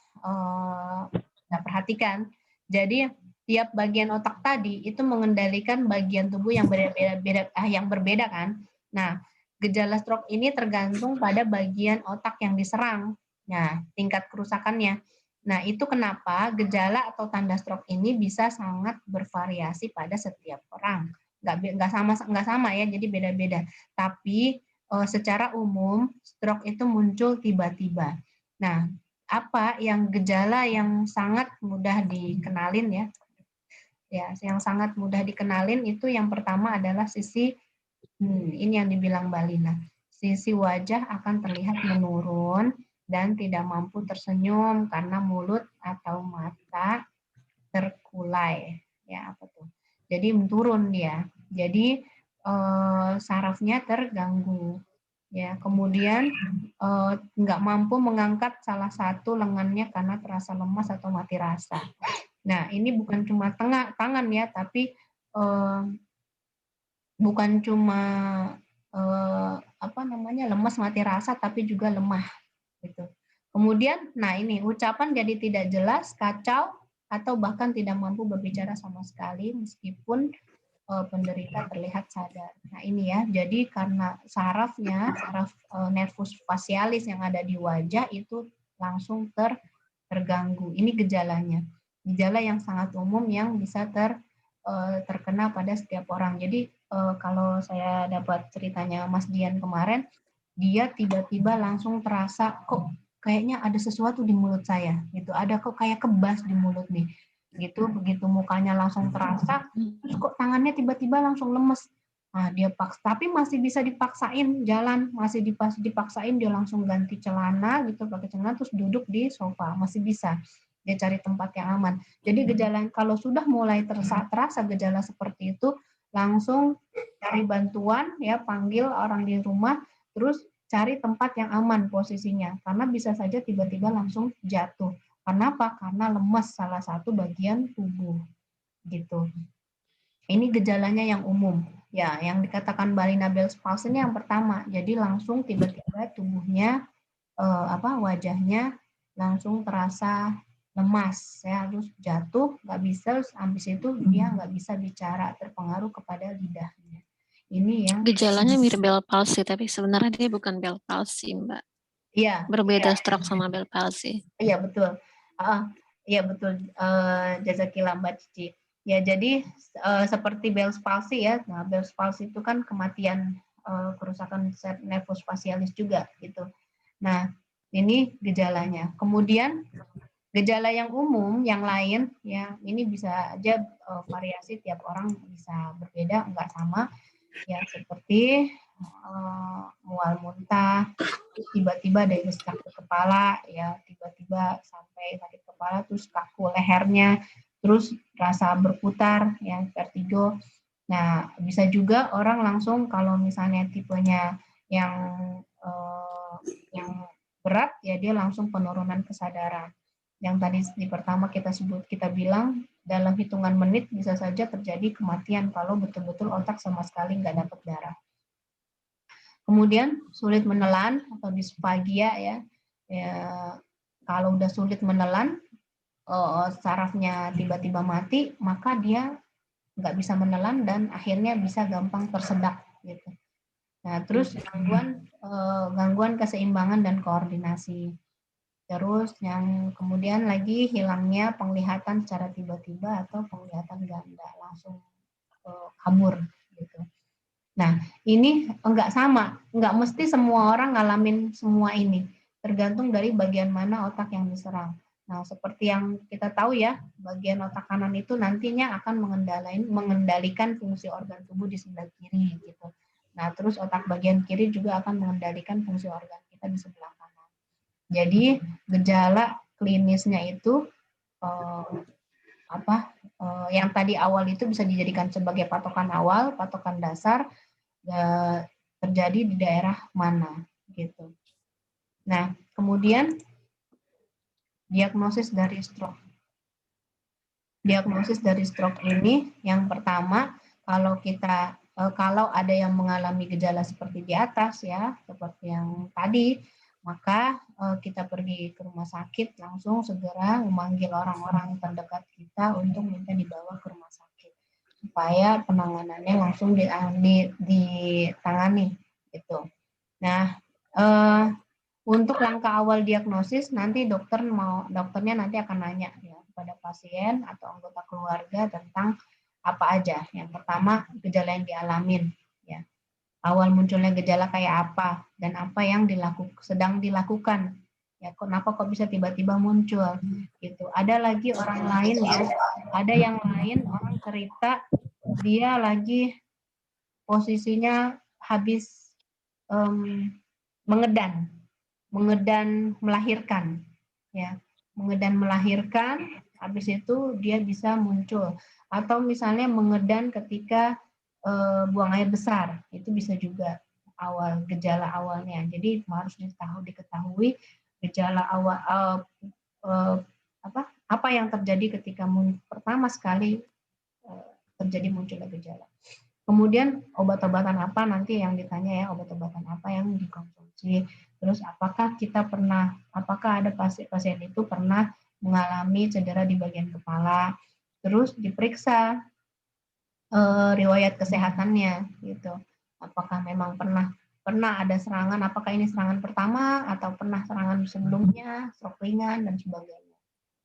perhatikan. Jadi tiap bagian otak tadi itu mengendalikan bagian tubuh yang berbeda kan. Nah, gejala stroke ini tergantung pada bagian otak yang diserang. Nah, tingkat kerusakannya. Nah, itu kenapa gejala atau tanda stroke ini bisa sangat bervariasi pada setiap orang. Nggak sama ya, jadi beda-beda. Tapi secara umum stroke itu muncul tiba-tiba. Nah, apa yang gejala yang sangat mudah dikenalin ya? Ya, yang sangat mudah dikenalin itu yang pertama adalah sisi ini yang dibilang Mbak Lina. Sisi wajah akan terlihat menurun dan tidak mampu tersenyum karena mulut atau mata terkulai. Ya, apa tuh? Jadi menurun dia. Jadi sarafnya terganggu. Ya, kemudian nggak mampu mengangkat salah satu lengannya karena terasa lemas atau mati rasa. Nah, ini bukan cuma tangan ya, tapi bukan cuma lemas mati rasa, tapi juga lemah gitu. Kemudian, nah ini ucapan jadi tidak jelas, kacau atau bahkan tidak mampu berbicara sama sekali meskipun penderita terlihat sadar. Nah ini ya, jadi karena saraf nervus facialis yang ada di wajah itu langsung terganggu. Ini gejalanya. Gejala yang sangat umum yang bisa terkena pada setiap orang. Jadi kalau saya dapat ceritanya Mas Dian kemarin, dia tiba-tiba langsung terasa kok kayaknya ada sesuatu di mulut saya gitu, ada kok kayak kebas di mulut nih gitu. Begitu mukanya langsung terasa, terus kok tangannya tiba-tiba langsung lemes. Nah dia tapi masih bisa dipaksain jalan, masih dipaksain dia langsung ganti celana gitu, pakai celana terus duduk di sofa, masih bisa dia cari tempat yang aman. Jadi gejala kalau sudah mulai terasa gejala seperti itu, langsung cari bantuan ya, panggil orang di rumah, terus cari tempat yang aman posisinya, karena bisa saja tiba-tiba langsung jatuh. Kenapa? Karena lemas salah satu bagian tubuh, gitu. Ini gejalanya yang umum, ya. Yang dikatakan Bali-Bell's palsy ini yang pertama. Jadi langsung tiba-tiba tubuhnya, wajahnya langsung terasa lemas, ya, terus jatuh, nggak bisa, habis itu dia nggak bisa bicara, terpengaruh kepada lidahnya. Ini yang gejalanya mirip Bell palsy, tapi sebenarnya dia bukan Bell palsy, Mbak. Iya. Berbeda stroke sama Bell palsy. Iya betul. Iya betul. Jazakillah Mbak Cici. Ya jadi seperti Bell's palsy ya. Nah Bell's palsy itu kan kematian, kerusakan nervus facialis juga gitu. Nah ini gejalanya. Kemudian gejala yang umum yang lain ya, ini bisa aja variasi tiap orang bisa berbeda, enggak sama. Ya seperti mual muntah, tiba-tiba dari sakit kepala, ya tiba-tiba sampai sakit kepala, terus kaku lehernya, terus rasa berputar, ya vertigo. Nah bisa juga orang langsung kalau misalnya tipenya yang berat, ya dia langsung penurunan kesadaran. Yang tadi di pertama kita bilang dalam hitungan menit bisa saja terjadi kematian kalau betul-betul otak sama sekali nggak dapat darah. Kemudian sulit menelan atau disphagia ya, kalau udah sulit menelan, sarafnya tiba-tiba mati, maka dia nggak bisa menelan dan akhirnya bisa gampang tersedak gitu. Nah terus gangguan keseimbangan dan koordinasi. Terus yang kemudian lagi hilangnya penglihatan secara tiba-tiba atau penglihatan ganda, langsung kabur gitu. Nah ini enggak sama, enggak mesti semua orang ngalamin semua ini, tergantung dari bagian mana otak yang diserang. Nah seperti yang kita tahu ya, bagian otak kanan itu nantinya akan mengendalikan fungsi organ tubuh di sebelah kiri gitu. Nah terus otak bagian kiri juga akan mengendalikan fungsi organ kita di sebelah kanan. Jadi gejala klinisnya itu yang tadi awal itu bisa dijadikan sebagai patokan awal, patokan dasar, terjadi di daerah mana gitu. Nah kemudian diagnosis dari stroke. Diagnosis dari stroke ini yang pertama, kalau ada yang mengalami gejala seperti di atas ya, seperti yang tadi, maka kita pergi ke rumah sakit, langsung segera memanggil orang-orang terdekat kita untuk minta dibawa ke rumah sakit supaya penanganannya langsung ditangani gitu. Nah untuk langkah awal diagnosis nanti dokternya nanti akan nanya ya kepada pasien atau anggota keluarga tentang apa aja. Yang pertama gejala yang dialamin ya. Awal munculnya gejala kayak apa dan apa yang sedang dilakukan. Ya, kenapa kok bisa tiba-tiba muncul gitu. Ada lagi orang lain ya. Ada yang lain orang cerita dia lagi posisinya habis mengedan melahirkan ya. Mengedan melahirkan, habis itu dia bisa muncul, atau misalnya mengedan ketika buang air besar, itu bisa juga gejala awalnya. Jadi harus diketahui gejala awal apa yang terjadi ketika pertama sekali terjadi munculnya gejala. Kemudian obat-obatan apa nanti yang ditanya ya, obat-obatan apa yang dikonsumsi. Terus apakah ada pasien itu pernah mengalami cedera di bagian kepala, terus diperiksa riwayat kesehatannya gitu. Apakah memang pernah ada serangan, apakah ini serangan pertama atau pernah serangan sebelumnya, stroke ringan dan sebagainya.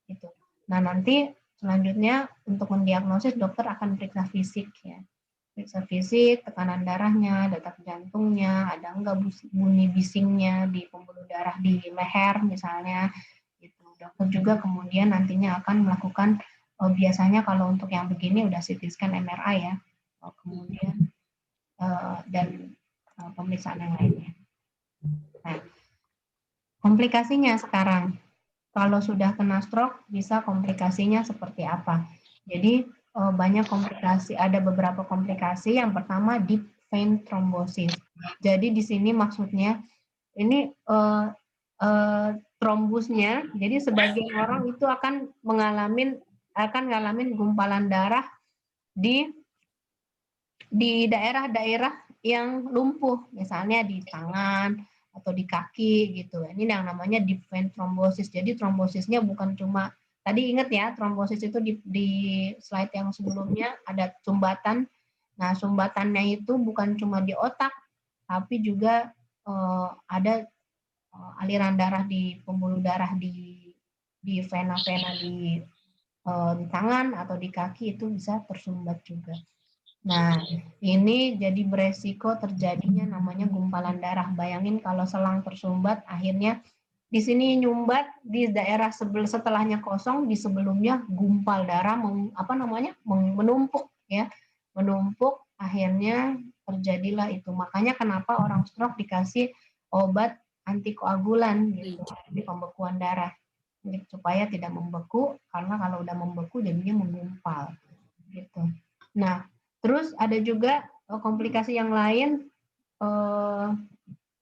Gitu. Nah, nanti selanjutnya untuk mendiagnosis dokter akan periksa fisik ya. Periksa fisik, tekanan darahnya, detak jantungnya, ada enggak bunyi bisingnya di pembuluh darah di leher misalnya. Gitu. Dokter juga kemudian nantinya akan melakukan biasanya kalau untuk yang begini udah CT scan MRI ya, kemudian dan pemeriksaan yang lainnya. Nah, komplikasinya sekarang, kalau sudah kena stroke bisa komplikasinya seperti apa? Jadi banyak komplikasi, ada beberapa komplikasi. Yang pertama deep vein thrombosis. Jadi di sini maksudnya ini trombusnya, jadi sebagian orang itu akan ngalamin gumpalan darah di daerah-daerah yang lumpuh, misalnya di tangan atau di kaki gitu. Ini yang namanya deep vein thrombosis. Jadi trombosisnya bukan cuma, tadi ingat ya, trombosis itu di slide yang sebelumnya ada sumbatan. Nah, sumbatannya itu bukan cuma di otak, tapi juga ada aliran darah di pembuluh darah di vena-vena di tangan atau di kaki itu bisa tersumbat juga. Nah, ini jadi beresiko terjadinya namanya gumpalan darah. Bayangin kalau selang tersumbat, akhirnya di sini nyumbat, di daerah setelahnya kosong, di sebelumnya gumpal darah, menumpuk ya, menumpuk, akhirnya terjadilah itu. Makanya kenapa orang stroke dikasih obat antikoagulan gitu, di pembekuan darah, supaya tidak membeku, karena kalau udah membeku jadinya menggumpal gitu. Nah, terus ada juga komplikasi yang lain,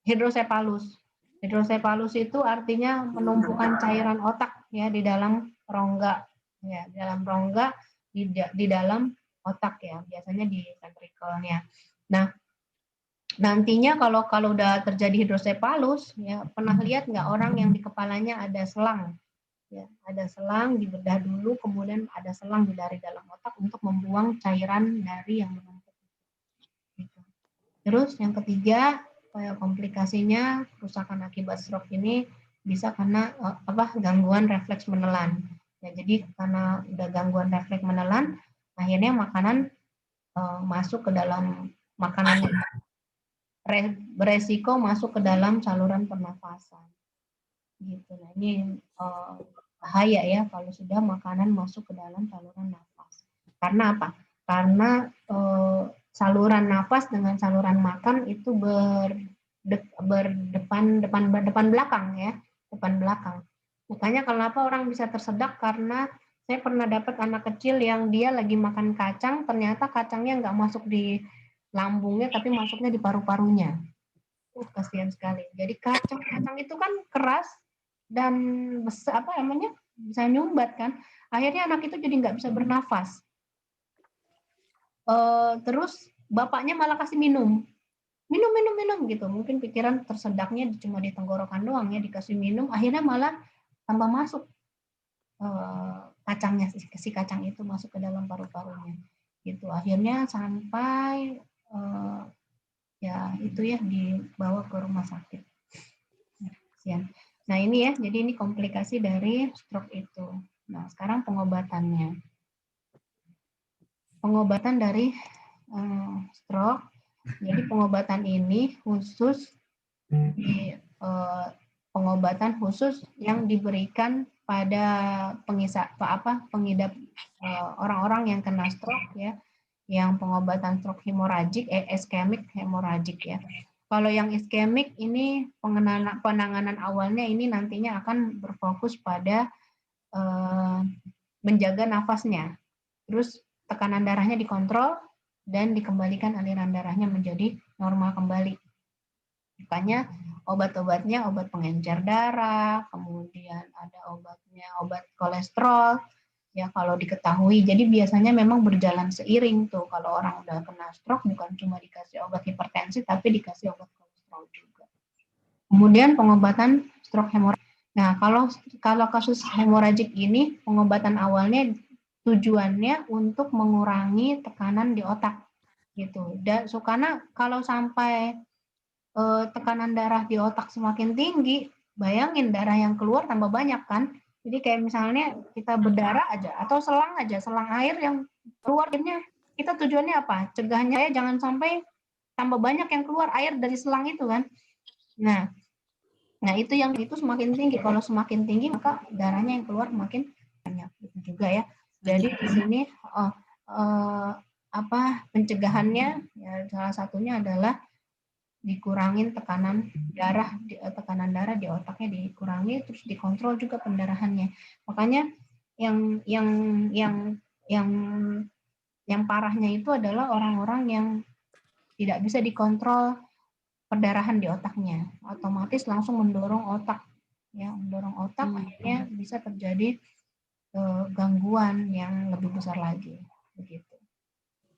hidrosepalus. Hidrosepalus itu artinya penumpukan cairan otak ya di dalam rongga, ya di dalam rongga, di dalam otak ya, biasanya di ventrikelnya. Nah, nantinya kalau udah terjadi hidrosepalus, ya pernah lihat nggak orang yang di kepalanya ada selang? Ya, ada selang, dibedah dulu, kemudian ada selang dari dalam otak untuk membuang cairan dari yang menumpuk. Gitu. Terus yang ketiga, komplikasinya kerusakan akibat stroke ini bisa karena gangguan refleks menelan. Ya, jadi karena udah gangguan refleks menelan, akhirnya makanan masuk ke dalam makanan, beresiko masuk ke dalam saluran pernafasan. Gitu. Nah, ini bahaya ya kalau sudah makanan masuk ke dalam saluran nafas. Karena apa? Karena saluran nafas dengan saluran makan itu depan belakang ya, depan belakang. Makanya kenapa orang bisa tersedak, karena saya pernah dapat anak kecil yang dia lagi makan kacang, ternyata kacangnya nggak masuk di lambungnya tapi masuknya di paru-parunya. Kasihan sekali. Jadi kacang itu kan keras dan besar, bisa nyumbat kan. Akhirnya anak itu jadi nggak bisa bernafas. Terus bapaknya malah kasih minum gitu. Mungkin pikiran tersedaknya cuma di tenggorokan doang ya, dikasih minum, akhirnya malah tambah masuk kacangnya, si kacang itu masuk ke dalam paru-parunya. Gitu. Akhirnya sampai ya itu ya dibawa ke rumah sakit. Nah ini ya, jadi ini komplikasi dari stroke itu. Nah sekarang pengobatannya. Pengobatan dari stroke, jadi pengobatan ini khusus pengobatan khusus yang diberikan pada pengidap orang-orang yang kena stroke ya, yang pengobatan stroke hemoragik, ischemic hemoragik ya. Kalau yang ischemic ini penanganan awalnya ini nantinya akan berfokus pada menjaga nafasnya, terus tekanan darahnya dikontrol dan dikembalikan aliran darahnya menjadi normal kembali. Makanya obat-obatnya obat pengencer darah, kemudian ada obat kolesterol. Ya kalau diketahui, jadi biasanya memang berjalan seiring tuh. Kalau orang udah kena stroke bukan cuma dikasih obat hipertensi, tapi dikasih obat kolesterol juga. Kemudian pengobatan stroke hemoragik. Nah, kalau kasus hemoragik ini pengobatan awalnya tujuannya untuk mengurangi tekanan di otak gitu. Dan karena kalau sampai tekanan darah di otak semakin tinggi, bayangin darah yang keluar tambah banyak kan. Jadi kayak misalnya kita berdarah aja atau selang air yang keluar, kita tujuannya apa? Cegahnya ya jangan sampai tambah banyak yang keluar air dari selang itu kan. Nah itu semakin tinggi. Kalau semakin tinggi maka darahnya yang keluar makin banyak gitu juga ya. Jadi di sini pencegahannya ya, salah satunya adalah dikurangin tekanan darah di otaknya dikurangi, terus dikontrol juga pendarahannya. Makanya yang parahnya itu adalah orang-orang yang tidak bisa dikontrol perdarahan di otaknya, otomatis langsung mendorong otak, ya mendorong otak, akhirnya bisa terjadi gangguan yang lebih besar lagi, begitu.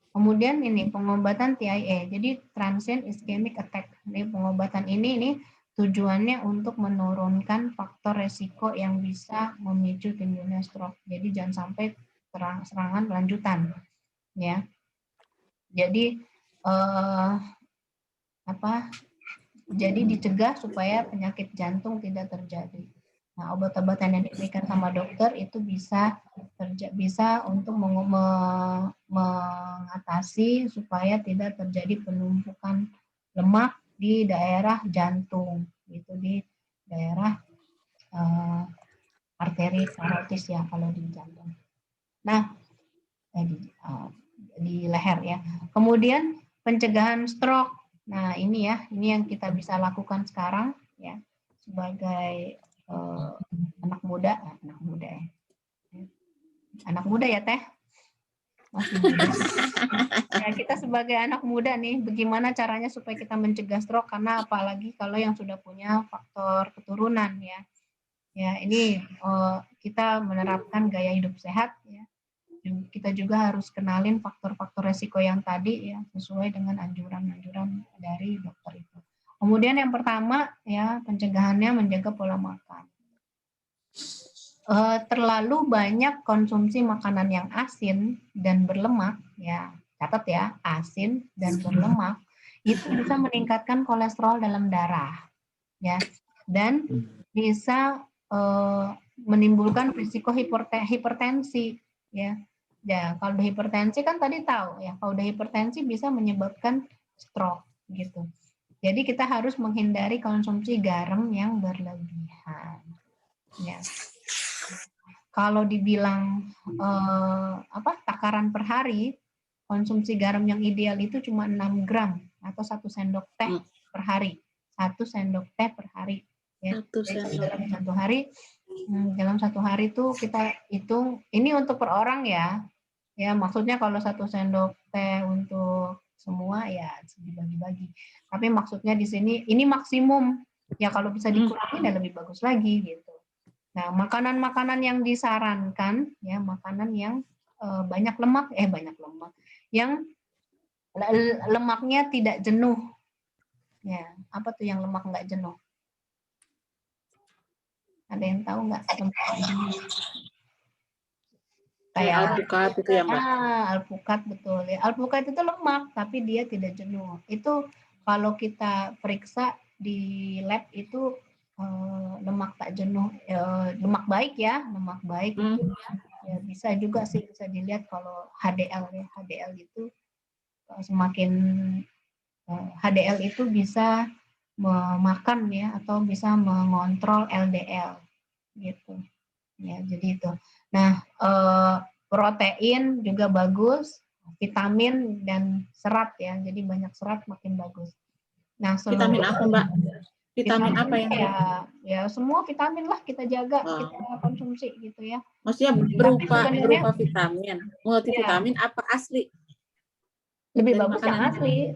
Kemudian ini pengobatan TIA, jadi transient ischemic attack. Ini pengobatan ini tujuannya untuk menurunkan faktor resiko yang bisa memicu timbulnya stroke. Jadi jangan sampai serangan lanjutan, ya. Jadi jadi dicegah supaya penyakit jantung tidak terjadi. Nah, obat-obatan yang diberikan sama dokter itu bisa untuk mengatasi supaya tidak terjadi penumpukan lemak di daerah jantung, gitu, di daerah arteri karotis ya kalau di jantung. Nah, di leher ya. Kemudian pencegahan stroke. Nah, ini yang kita bisa lakukan sekarang ya sebagai anak muda ya Teh, masih muda. Ya, kita sebagai anak muda nih, bagaimana caranya supaya kita mencegah stroke, karena apalagi kalau yang sudah punya faktor keturunan ya. Ya, ini kita menerapkan gaya hidup sehat ya. Kita juga harus kenalin faktor-faktor resiko yang tadi ya, sesuai dengan anjuran-anjuran dari dokter itu. Kemudian yang pertama ya, pencegahannya menjaga pola makan. Terlalu banyak konsumsi makanan yang asin dan berlemak ya, catat ya, asin dan berlemak itu bisa meningkatkan kolesterol dalam darah ya, dan bisa menimbulkan risiko hipertensi ya. Ya, kalau hipertensi kan tadi tahu ya, kalau udah hipertensi bisa menyebabkan stroke gitu. Jadi kita harus menghindari konsumsi garam yang berlebihan. Ya. Kalau dibilang takaran per hari, konsumsi garam yang ideal itu cuma 6 gram atau 1 sendok teh per hari. 1 sendok teh per hari. Ya. Jadi dalam satu hari itu kita hitung, ini untuk per orang ya. Ya, maksudnya kalau 1 sendok teh untuk semua ya dibagi-bagi. Tapi maksudnya di sini ini maksimum. Ya kalau bisa dikurangi ya lebih bagus lagi gitu. Nah, makanan-makanan yang disarankan ya, makanan yang banyak lemak, yang lemaknya tidak jenuh. Ya, apa tuh yang lemak nggak jenuh? Ada yang tahu nggak? Kayak alpukat itu ya Mbak. Alpukat betul ya. Alpukat itu lemak tapi dia tidak jenuh. Itu kalau kita periksa di lab itu lemak tak jenuh, lemak baik ya, lemak baik itu ya bisa juga sih, bisa dilihat kalau HDL ya. HDL itu semakin HDL itu bisa memakan ya atau bisa mengontrol LDL gitu. Ya, jadi itu. Nah, protein juga bagus, vitamin dan serat ya. Jadi banyak serat makin bagus. Nah, vitamin apa Mbak? Vitamin apa yang ya semua vitamin lah kita jaga, kita konsumsi gitu ya. Maksudnya berupa vitamin, multivitamin ya. Apa asli? Lebih bagus yang asli.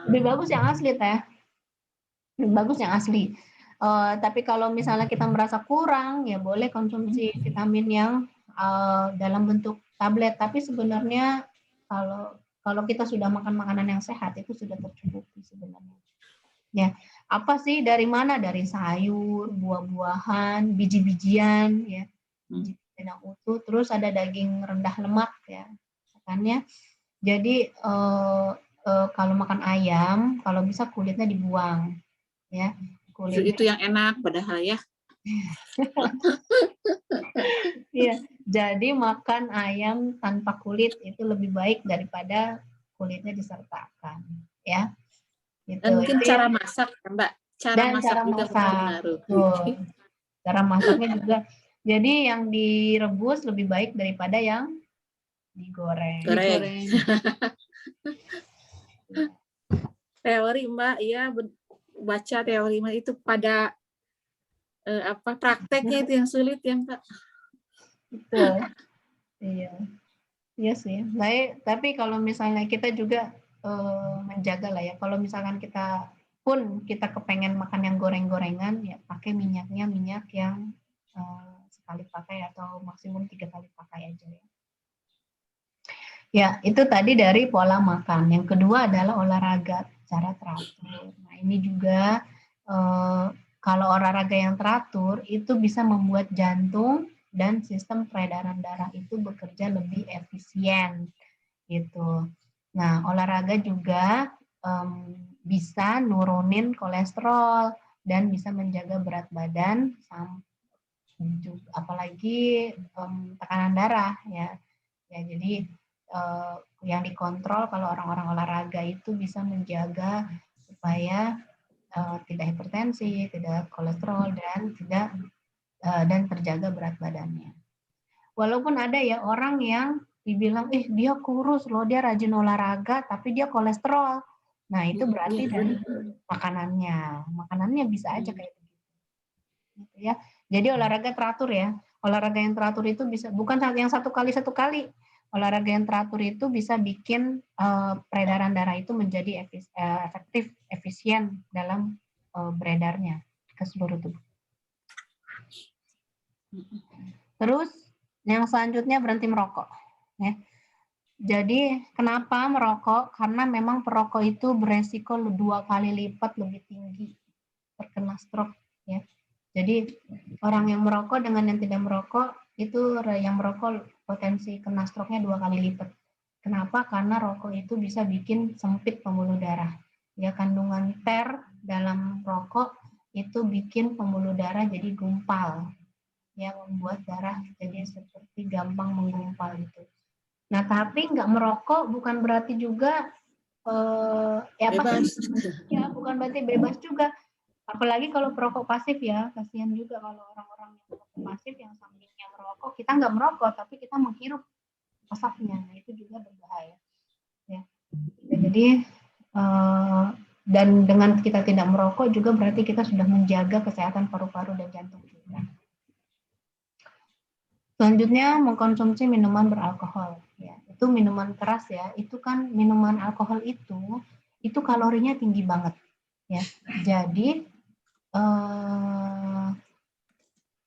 Lebih bagus yang asli Teh. Lebih bagus yang asli. Tapi kalau misalnya kita merasa kurang, ya boleh konsumsi vitamin yang dalam bentuk tablet. Tapi sebenarnya kalau kita sudah makan makanan yang sehat itu sudah tercukupi sebenarnya. Ya, Apa sih, dari mana? Dari sayur, buah-buahan, biji-bijian, ya, biji-bijian yang utuh. Terus ada daging rendah lemak, ya, makannya. Jadi kalau makan ayam, kalau bisa kulitnya dibuang, ya. Kulitnya. Itu yang enak padahal ya. Iya, jadi makan ayam tanpa kulit itu lebih baik daripada kulitnya disertakan, ya. Gitu. Dan mungkin Itu cara ya. masak, Mbak. Cara Dan masak cara juga masak, berpengaruh. betul. Cara masaknya juga. Jadi yang direbus lebih baik daripada yang digoreng. Goreng. Teori Mbak, ya baca teori Mbak itu pada prakteknya itu yang sulit ya Mbak. Betul. Iya. Iya sih. Tapi kalau misalnya kita juga menjaga lah ya. Kalau misalkan kita kepengen makan yang goreng-gorengan, ya pakai minyaknya minyak yang sekali pakai atau maksimum 3 kali pakai aja ya. Ya, itu tadi dari pola makan. Yang kedua adalah olahraga secara teratur. Nah, ini juga kalau olahraga yang teratur itu bisa membuat jantung dan sistem peredaran darah itu bekerja lebih efisien gitu. Nah, olahraga juga bisa nurunin kolesterol dan bisa menjaga berat badan, apalagi tekanan darah ya. Ya, jadi yang dikontrol kalau orang-orang olahraga itu bisa menjaga supaya tidak hipertensi, tidak kolesterol, dan terjaga berat badannya. Walaupun ada ya orang yang dibilang, dia kurus loh, dia rajin olahraga, tapi dia kolesterol. Nah, itu berarti dari makanannya bisa aja kayak begitu. Gitu ya. Jadi olahraga teratur ya. Olahraga yang teratur itu bisa, bukan yang satu kali. Olahraga yang teratur itu bisa bikin peredaran darah itu menjadi efektif, efisien dalam beredarnya ke seluruh tubuh. Terus yang selanjutnya berhenti merokok. Ya. Jadi kenapa merokok? Karena memang perokok itu beresiko 2 kali lipat lebih tinggi terkena stroke. Ya. Jadi orang yang merokok dengan yang tidak merokok itu, yang merokok potensi kena stroke-nya 2 kali lipat. Kenapa? Karena rokok itu bisa bikin sempit pembuluh darah. Ya, kandungan ter dalam rokok itu bikin pembuluh darah jadi gumpal. Yang membuat darah jadi seperti gampang menggumpal gitu. Nah, tapi nggak merokok bukan berarti juga Bebas. bukan berarti bebas juga. Apalagi kalau perokok pasif ya, kasihan juga kalau orang-orang yang merokok pasif yang sampingnya merokok, kita nggak merokok tapi kita menghirup asapnya, nah, itu juga berbahaya. Ya. Jadi dan dengan kita tidak merokok juga berarti kita sudah menjaga kesehatan paru-paru dan jantung kita. Selanjutnya mengkonsumsi minuman beralkohol. Ya, itu minuman keras ya. Itu kan minuman alkohol itu kalorinya tinggi banget. Ya, jadi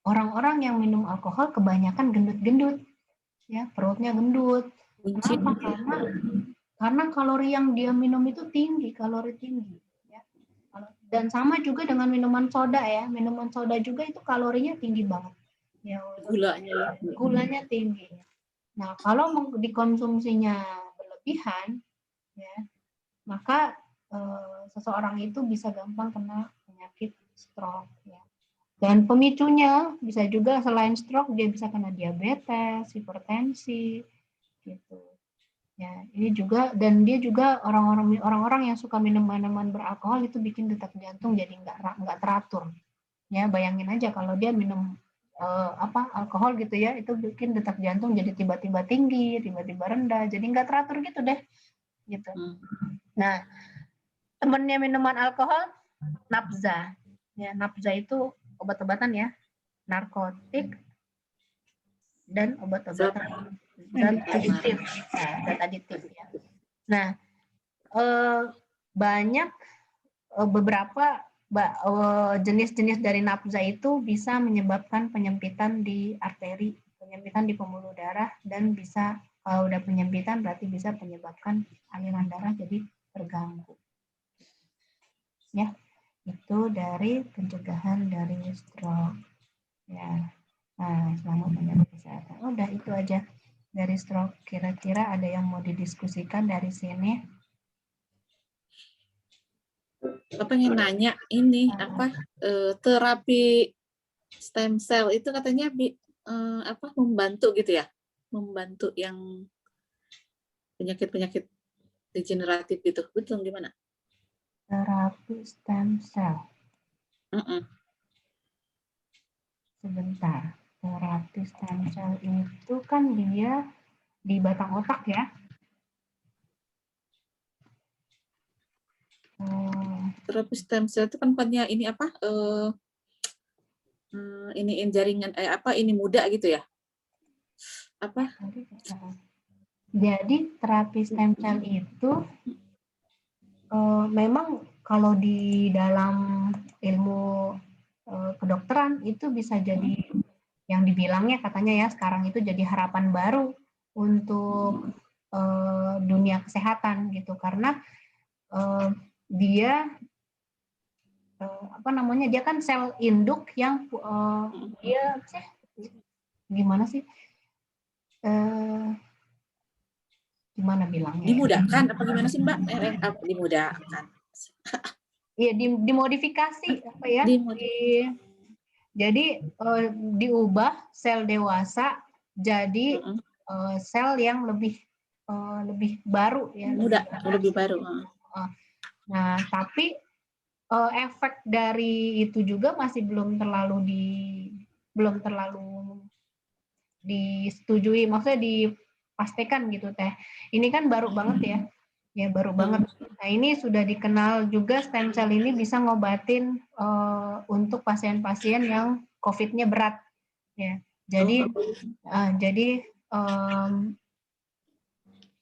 orang-orang yang minum alkohol kebanyakan gendut-gendut. Ya, perutnya gendut. Kenapa? Karena kalori yang dia minum itu tinggi, kalori tinggi. Ya. Dan sama juga dengan minuman soda ya. Minuman soda juga itu kalorinya tinggi banget. Ya, gulanya tinggi. Nah, kalau dikonsumsinya berlebihan, ya, maka seseorang itu bisa gampang kena penyakit stroke. Ya. Dan pemicunya bisa juga selain stroke dia bisa kena diabetes, hipertensi, gitu. Ya, ini juga, dan dia juga orang-orang yang suka minum minuman beralkohol itu bikin detak jantung jadi nggak teratur. Ya, bayangin aja kalau dia minum alkohol gitu ya, itu bikin detak jantung jadi tiba-tiba tinggi, tiba-tiba rendah, jadi nggak teratur gitu deh, gitu. Nah, temennya minuman alkohol, nafza. Ya, nafza itu obat-obatan ya, narkotik dan obat-obatan zat aditif ya. Nah, banyak beberapa jenis-jenis dari nafza itu bisa menyebabkan penyempitan di arteri, penyempitan di pembuluh darah, dan bisa, kalau udah penyempitan berarti bisa menyebabkan aliran darah jadi terganggu. Ya. Itu dari pencegahan dari stroke. Ya. Nah, selamat menjaga kesehatan. Udah itu aja dari stroke. Kira-kira ada yang mau didiskusikan dari sini? Pengen nanya ini apa terapi stem cell itu katanya apa membantu gitu ya, membantu yang penyakit-penyakit degeneratif gitu, betul gimana? Terapi stem cell. Sebentar, terapi stem cell itu kan dia di batang otak ya. Terapi stem cell itu kan punya ini apa? Ini jaringan apa ini muda gitu ya? Apa? Jadi terapi stem cell itu memang kalau di dalam ilmu kedokteran itu bisa jadi yang dibilangnya katanya ya sekarang itu jadi harapan baru untuk dunia kesehatan gitu karena dia apa namanya dia kan sel induk yang dia gimana sih gimana bilangnya dimudahkan apa gimana sih Mbak? Dimudahkan. Iya dimodifikasi apa ya? Jadi diubah sel dewasa jadi sel yang lebih baru ya. Lebih baru. Nah tapi efek dari itu juga masih belum terlalu disetujui, maksudnya dipastikan gitu teh. Ini kan baru banget ya baru banget. Nah ini sudah dikenal juga stem cell ini bisa ngobatin untuk pasien-pasien yang COVID-nya berat ya. Jadi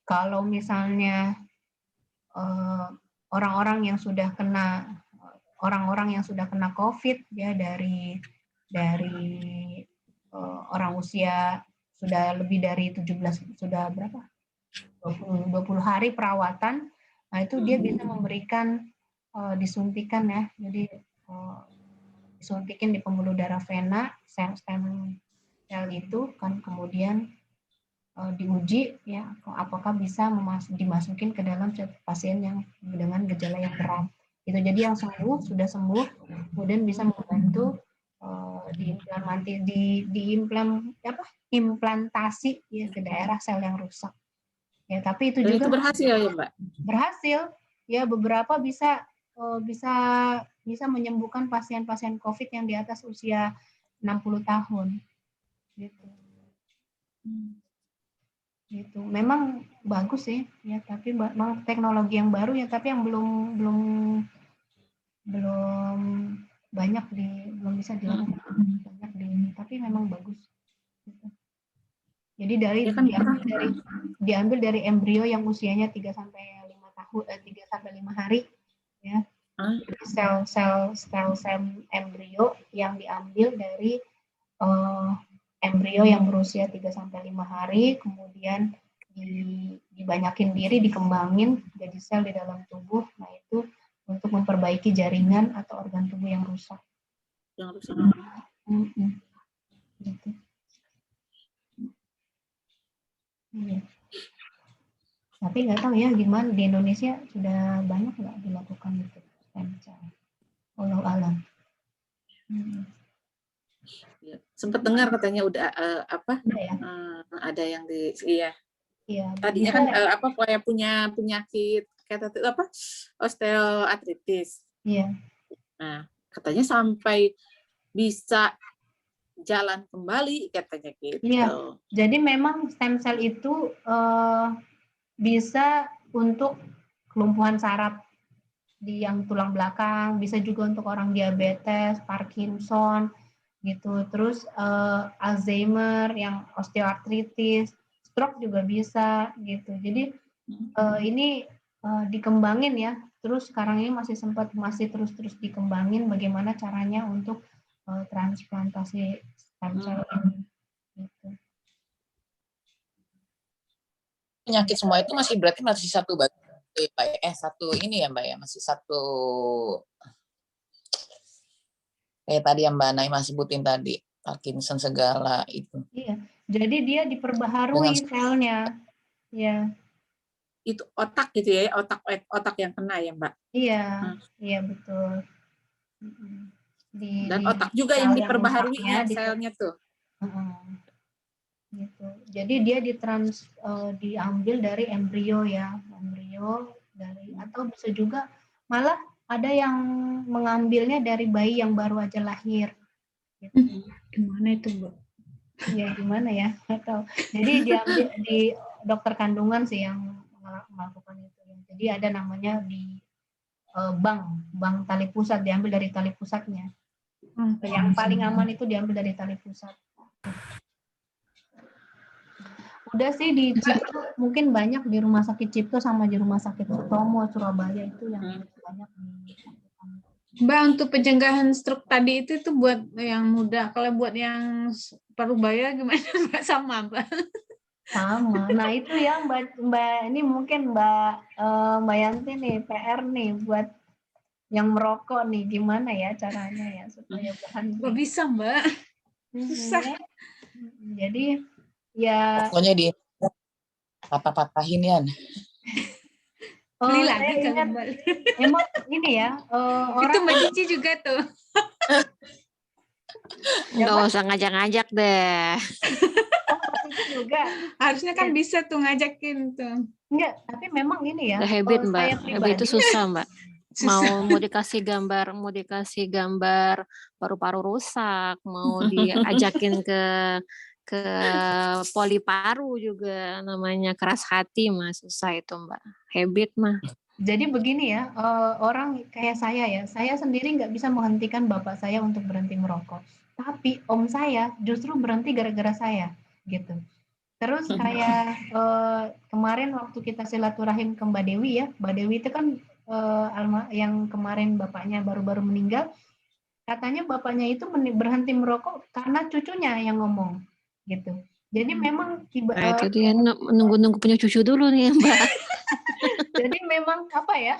kalau misalnya orang-orang yang sudah kena COVID ya dari orang usia sudah lebih dari 17 sudah berapa 20 hari perawatan, nah itu dia bisa memberikan disuntikan ya, jadi disuntikin di pembuluh darah vena stem cell itu kan kemudian diuji ya apakah bisa dimasukin ke dalam pasien yang dengan gejala yang berat. Itu jadi yang sudah sembuh kemudian bisa membantu implantasi ya ke daerah sel yang rusak. Ya, tapi itu juga itu berhasil ya, Mbak? Berhasil. Ya, beberapa bisa menyembuhkan pasien-pasien COVID yang di atas usia 60 tahun. Gitu. Gitu. Memang bagus sih, ya, tapi memang teknologi yang baru ya, tapi yang belum banyak belum bisa dilakukan banyak tapi memang bagus. Gitu. Jadi diambil dari embrio yang usianya 3 sampai 5 hari ya. Sel embrio yang diambil dari embrio yang berusia 3 sampai 5 hari kemudian dibanyakin diri, dikembangin jadi sel di dalam tubuh. Nah, itu untuk memperbaiki jaringan atau organ tubuh yang rusak. Gitu. Iya. Tapi nggak tahu ya gimana di Indonesia sudah banyak nggak dilakukan itu stem cell. Walau alam. Sempat dengar katanya udah ada yang iya. Tadinya kan kayak punya penyakit kayak apa osteoartritis. Iya. Nah, katanya sampai bisa jalan kembali katanya gitu. Iya. Jadi memang stem cell itu bisa untuk kelumpuhan saraf di yang tulang belakang, bisa juga untuk orang diabetes, Parkinson, gitu. Terus Alzheimer, yang osteoartritis, stroke juga bisa, gitu. Jadi ini dikembangin ya. Terus sekarang ini masih terus dikembangin bagaimana caranya untuk transplantasi stem cell ini. Gitu. Penyakit semua itu berarti masih satu satu ini ya Mbak ya, masih satu Kayak tadi yang Mbak Naimah sebutin tadi, Parkinson segala itu. Iya, jadi dia diperbaharui selnya. Ya. Itu otak gitu ya, otak yang kena ya Mbak. Iya, iya betul. Dan otak juga yang diperbaharui ya selnya tuh. Gitu. Jadi dia diambil dari embrio ya, atau bisa juga malah ada yang mengambilnya dari bayi yang baru aja lahir. Gitu. Gimana itu, Bu? Ya gimana ya, atau jadi diambil di dokter kandungan sih yang melakukan itu. Jadi ada namanya di bank tali pusat, diambil dari tali pusatnya. Yang paling aman itu diambil dari tali pusat. Udah sih di Cipto, mungkin banyak di Rumah Sakit Cipto sama di Rumah Sakit Sutomo Surabaya itu yang banyak dilakukan. Mbak, untuk pencegahan stroke tadi itu buat yang muda. Kalau buat yang parubaya gimana Mbak? Sama Mbak? Sama. Nah itu ya Mbak ini mungkin Mbak Yanti nih PR nih buat yang merokok nih, gimana ya caranya ya supaya berhenti. Gak bisa Mbak. Susah. Jadi ya pokoknya di patah-patahin ya. Beli lagi kan Mbak. Emang ini ya orang itu Mbak Cici juga tuh. Nggak usah ngajak-ngajak deh. juga harusnya kan bisa tuh ngajakin tuh. Enggak, tapi memang ini ya. Habit Mbak, habit itu susah Mbak. Mau dikasih gambar paru-paru rusak, mau diajakin ke poli paru juga namanya keras hati mah susah itu Mbak. Habit mah. Jadi begini ya, orang kayak saya ya, saya sendiri nggak bisa menghentikan bapak saya untuk berhenti merokok. Tapi om saya justru berhenti gara-gara saya, gitu. Terus kayak kemarin waktu kita silaturahim ke Mbak Dewi ya, Mbak Dewi itu kan yang kemarin bapaknya baru-baru meninggal, katanya bapaknya itu berhenti merokok karena cucunya yang ngomong. Gitu. Jadi memang itu dia nunggu punya cucu dulu nih Mbak. Jadi memang apa ya,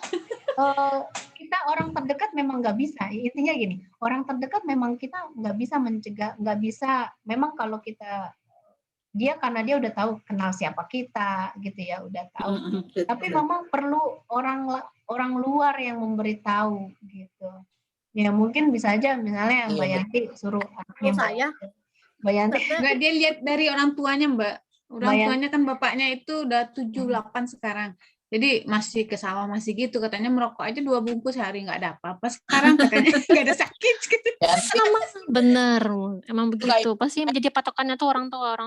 kita orang terdekat memang nggak bisa. Intinya gini, orang terdekat memang kita nggak bisa mencegah, nggak bisa. Memang kalau kita karena dia udah tahu kenal siapa kita gitu ya, udah tahu. Tapi memang perlu orang luar yang memberitahu gitu. Ya mungkin bisa aja misalnya Mbak Yanti suruh saya. Mbak Yanti. Enggak, dia lihat dari orang tuanya, Mbak. Orang tuanya kan bapaknya itu udah 78 sekarang. Jadi masih ke sawah masih gitu. Katanya merokok aja 2 bungkus sehari nggak ada apa-apa. Sekarang katanya nggak ada sakit gitu. Sama bener. Emang begitu. Pasti menjadi patokannya tuh orang tua.